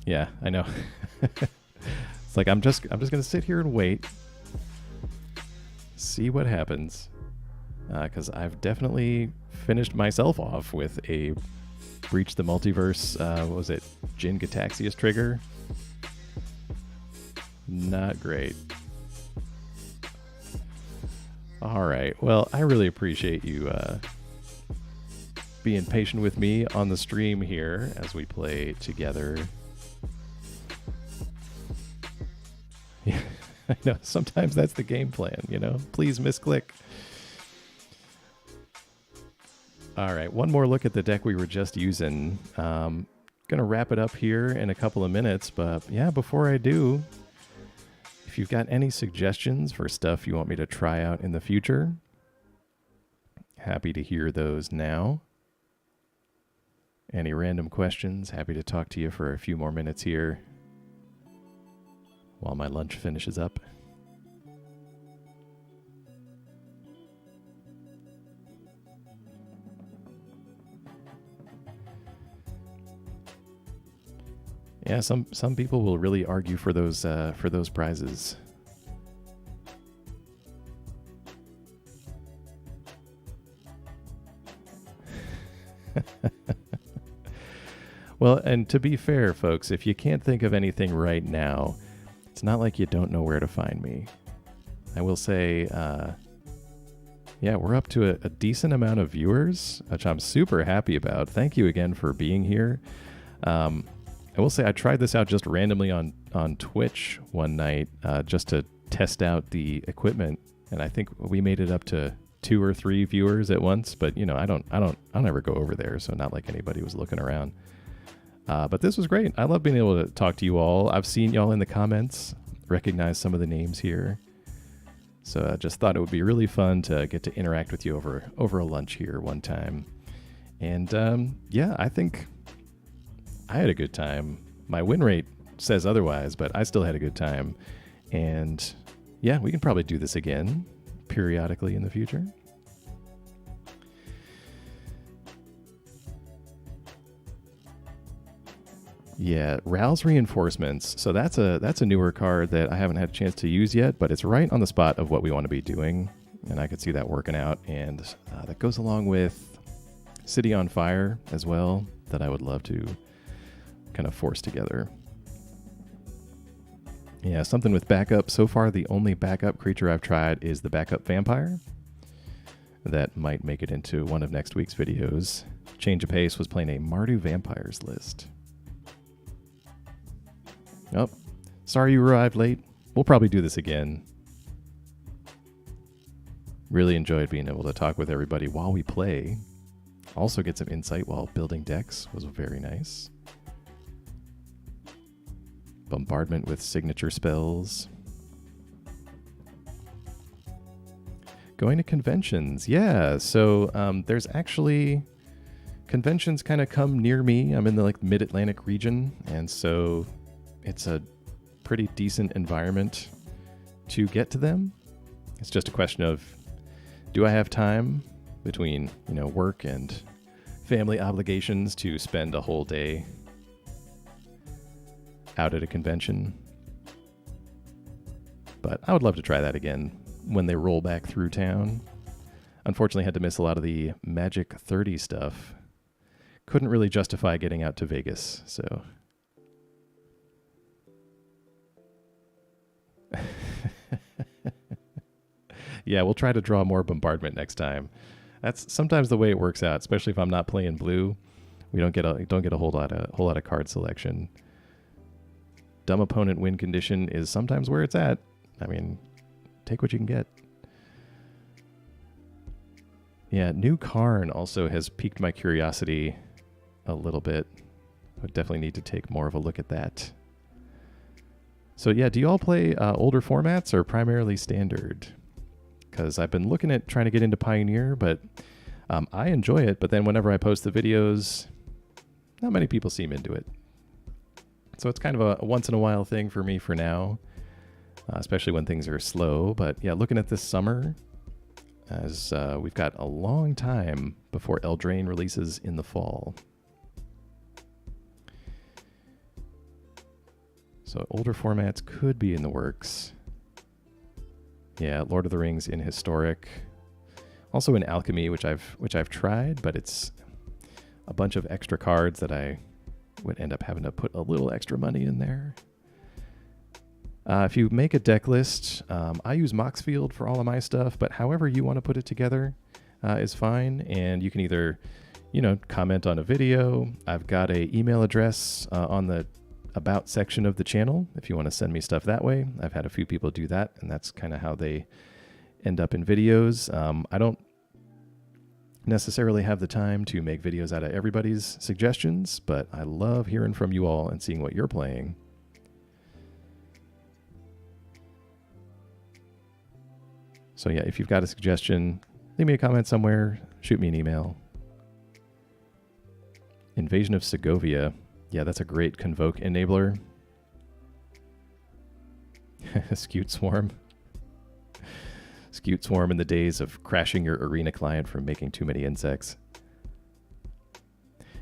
Yeah, I know. It's like I'm just gonna sit here and wait, see what happens, because I've definitely finished myself off with a Breach the Multiverse. What was it? Jin Gataxias trigger. Not great. All right. Well, I really appreciate you being patient with me on the stream here as we play together. Yeah, I know. Sometimes that's the game plan, you know. Please misclick. All right. One more look at the deck we were just using. Gonna wrap it up here in a couple of minutes, but yeah, before I do, if you've got any suggestions for stuff you want me to try out in the future, happy to hear those now. Any random questions, happy to talk to you for a few more minutes here while my lunch finishes up. Yeah, some people will really argue for those prizes. Well, and to be fair, folks, if you can't think of anything right now, it's not like you don't know where to find me. I will say, yeah, we're up to a decent amount of viewers, which I'm super happy about. Thank you again for being here. I will say I tried this out just randomly on Twitch one night, just to test out the equipment, and I think we made it up to 2 or 3 viewers at once. But you know, I don't ever go over there, so not like anybody was looking around. But this was great. I love being able to talk to you all. I've seen y'all in the comments, recognize some of the names here, so I just thought it would be really fun to get to interact with you over a lunch here one time. And yeah, I think I had a good time. My win rate says otherwise, but I still had a good time. And yeah, we can probably do this again periodically in the future. Yeah, Ral's Reinforcements. So that's a newer card that I haven't had a chance to use yet, but it's right on the spot of what we want to be doing, and I could see that working out. And that goes along with City on Fire as well, that I would love to kind of force together. Yeah, something with backup. So far, the only backup creature I've tried is the backup vampire. That might make it into one of next week's videos. Change of Pace was playing a Mardu Vampires list. Oh, sorry you arrived late. We'll probably do this again. Really enjoyed being able to talk with everybody while we play. Also get some insight while building decks was very nice. Bombardment with signature spells. Going to conventions. Yeah, so there's actually... Conventions kind of come near me. I'm in the mid-Atlantic region, and so it's a pretty decent environment to get to them. It's just a question of, do I have time between, work and family obligations to spend a whole day out at a convention? But I would love to try that again when they roll back through town. Unfortunately, had to miss a lot of the Magic 30 stuff. Couldn't really justify getting out to Vegas, so... Yeah, we'll try to draw more Bombardment next time. That's sometimes the way it works out, especially if I'm not playing blue. We don't get a whole lot of card selection. Dumb opponent win condition is sometimes where it's at. I mean, take what you can get. Yeah, New Karn also has piqued my curiosity a little bit. I would definitely need to take more of a look at that. So yeah, do you all play older formats or primarily standard? Because I've been looking at trying to get into Pioneer, but I enjoy it. But then whenever I post the videos, not many people seem into it. So it's kind of a once-in-a-while thing for me for now, especially when things are slow. But yeah, looking at this summer, as we've got a long time before Eldraine releases in the fall. So older formats could be in the works. Yeah, Lord of the Rings in Historic. Also in Alchemy, which I've tried, but it's a bunch of extra cards that I would end up having to put a little extra money in there. If you make a deck list, I use Moxfield for all of my stuff, but however you want to put it together is fine. And you can either, comment on a video. I've got an email address on the About section of the channel if you want to send me stuff that way. I've had a few people do that, and that's kind of how they end up in videos. I don't necessarily have the time to make videos out of everybody's suggestions, but I love hearing from you all and seeing what you're playing. So yeah, if you've got a suggestion, leave me a comment somewhere, shoot me an email. Invasion of Segovia. Yeah, that's a great Convoke enabler. Skewed Swarm. Skewed Swarm in the days of crashing your arena client from making too many insects.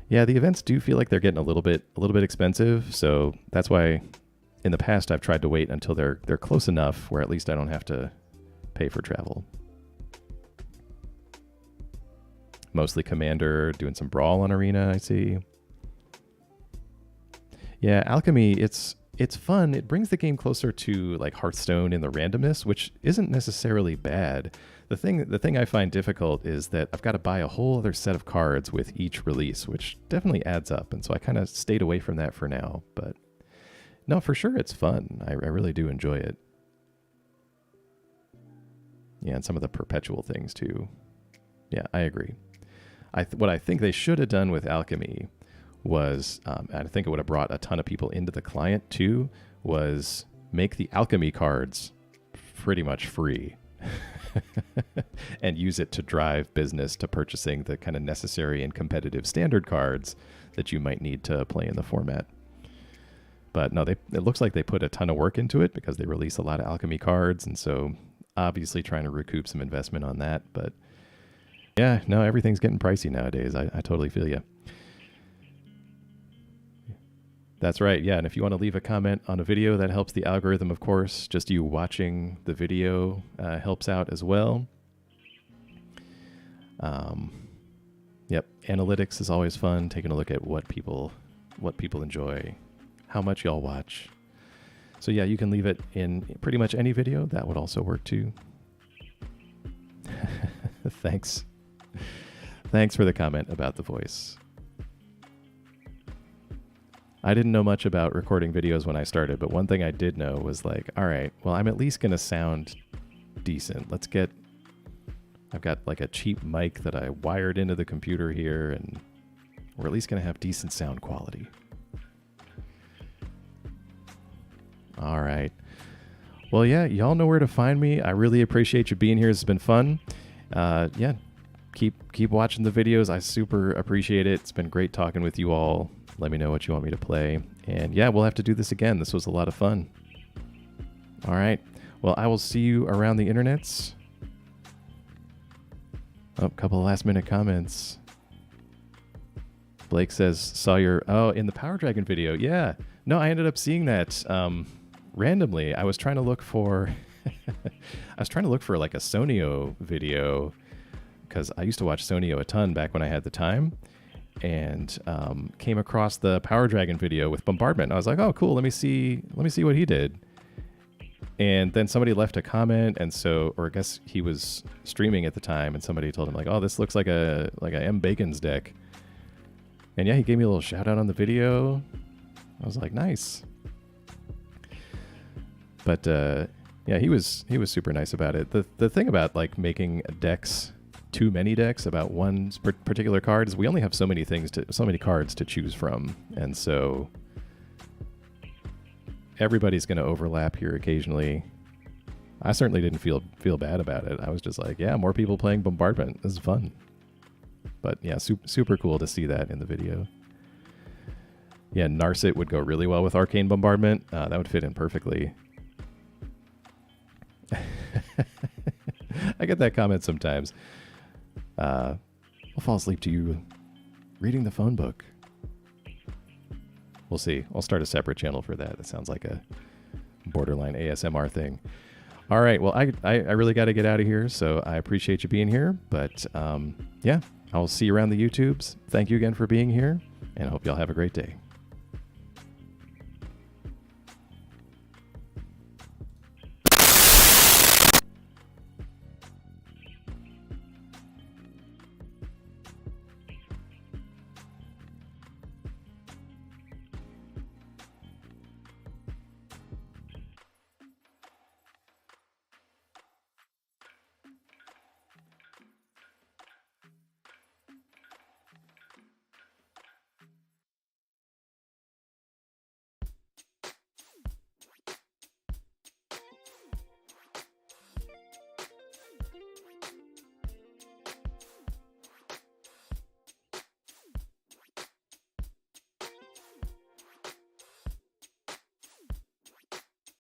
Yeah, the events do feel like they're getting a little bit expensive, so that's why in the past I've tried to wait until they're close enough where at least I don't have to pay for travel. Mostly Commander, doing some Brawl on Arena, I see. Yeah, Alchemy, it's fun. It brings the game closer to like Hearthstone in the randomness, which isn't necessarily bad. The thing I find difficult is that I've got to buy a whole other set of cards with each release, which definitely adds up. And so I kind of stayed away from that for now. But no, for sure it's fun. I really do enjoy it. Yeah, and some of the perpetual things too. Yeah, I agree. What I think they should have done with Alchemy was, I think it would have brought a ton of people into the client too, was make the Alchemy cards pretty much free and use it to drive business to purchasing the kind of necessary and competitive standard cards that you might need to play in the format. But no, it looks like they put a ton of work into it because they release a lot of Alchemy cards, and so obviously trying to recoup some investment on that. But yeah, no, everything's getting pricey nowadays. I totally feel you. That's right. Yeah. And if you want to leave a comment on a video, that helps the algorithm, of course. Just you watching the video helps out as well. Yep. Analytics is always fun. Taking a look at what people enjoy, how much y'all watch. So yeah, you can leave it in pretty much any video. That would also work too. Thanks. Thanks for the comment about the voice. I didn't know much about recording videos when I started, but one thing I did know was like, all right, well, I'm at least going to sound decent. I've got like a cheap mic that I wired into the computer here, and we're at least going to have decent sound quality. All right. Well, yeah, y'all know where to find me. I really appreciate you being here. This has been fun. Yeah, keep watching the videos. I super appreciate it. It's been great talking with you all. Let me know what you want me to play. And yeah, we'll have to do this again. This was a lot of fun. All right. Well, I will see you around the internets. Oh, a couple of last minute comments. Blake says, saw your, in the Power Dragon video. Yeah. No, I ended up seeing that randomly. I was trying to look for, like a Sonio video, because I used to watch Sonio a ton back when I had the time, and came across the Power Dragon video with Bombardment. And I was like, oh, cool. Let me see what he did. And then somebody left a comment, and so, or I guess he was streaming at the time, and somebody told him like, oh, this looks like a M Bacon's deck. And yeah, he gave me a little shout out on the video. I was like, nice. But yeah, he was super nice about it. The thing about like making decks, too many decks about one particular card, is we only have so many cards to choose from, and so everybody's going to overlap here occasionally. I certainly didn't feel bad about it. I was just like, yeah, more people playing Bombardment. This is fun. But yeah, super cool to see that in the video. Yeah, Narset would go really well with Arcane Bombardment. That would fit in perfectly. I get that comment sometimes. I'll fall asleep to you reading the phone book. We'll see. I'll start a separate channel for that. That sounds like a borderline ASMR thing. All right. Well, I really got to get out of here, so I appreciate you being here. But yeah, I'll see you around the YouTubes. Thank you again for being here, and I hope y'all have a great day.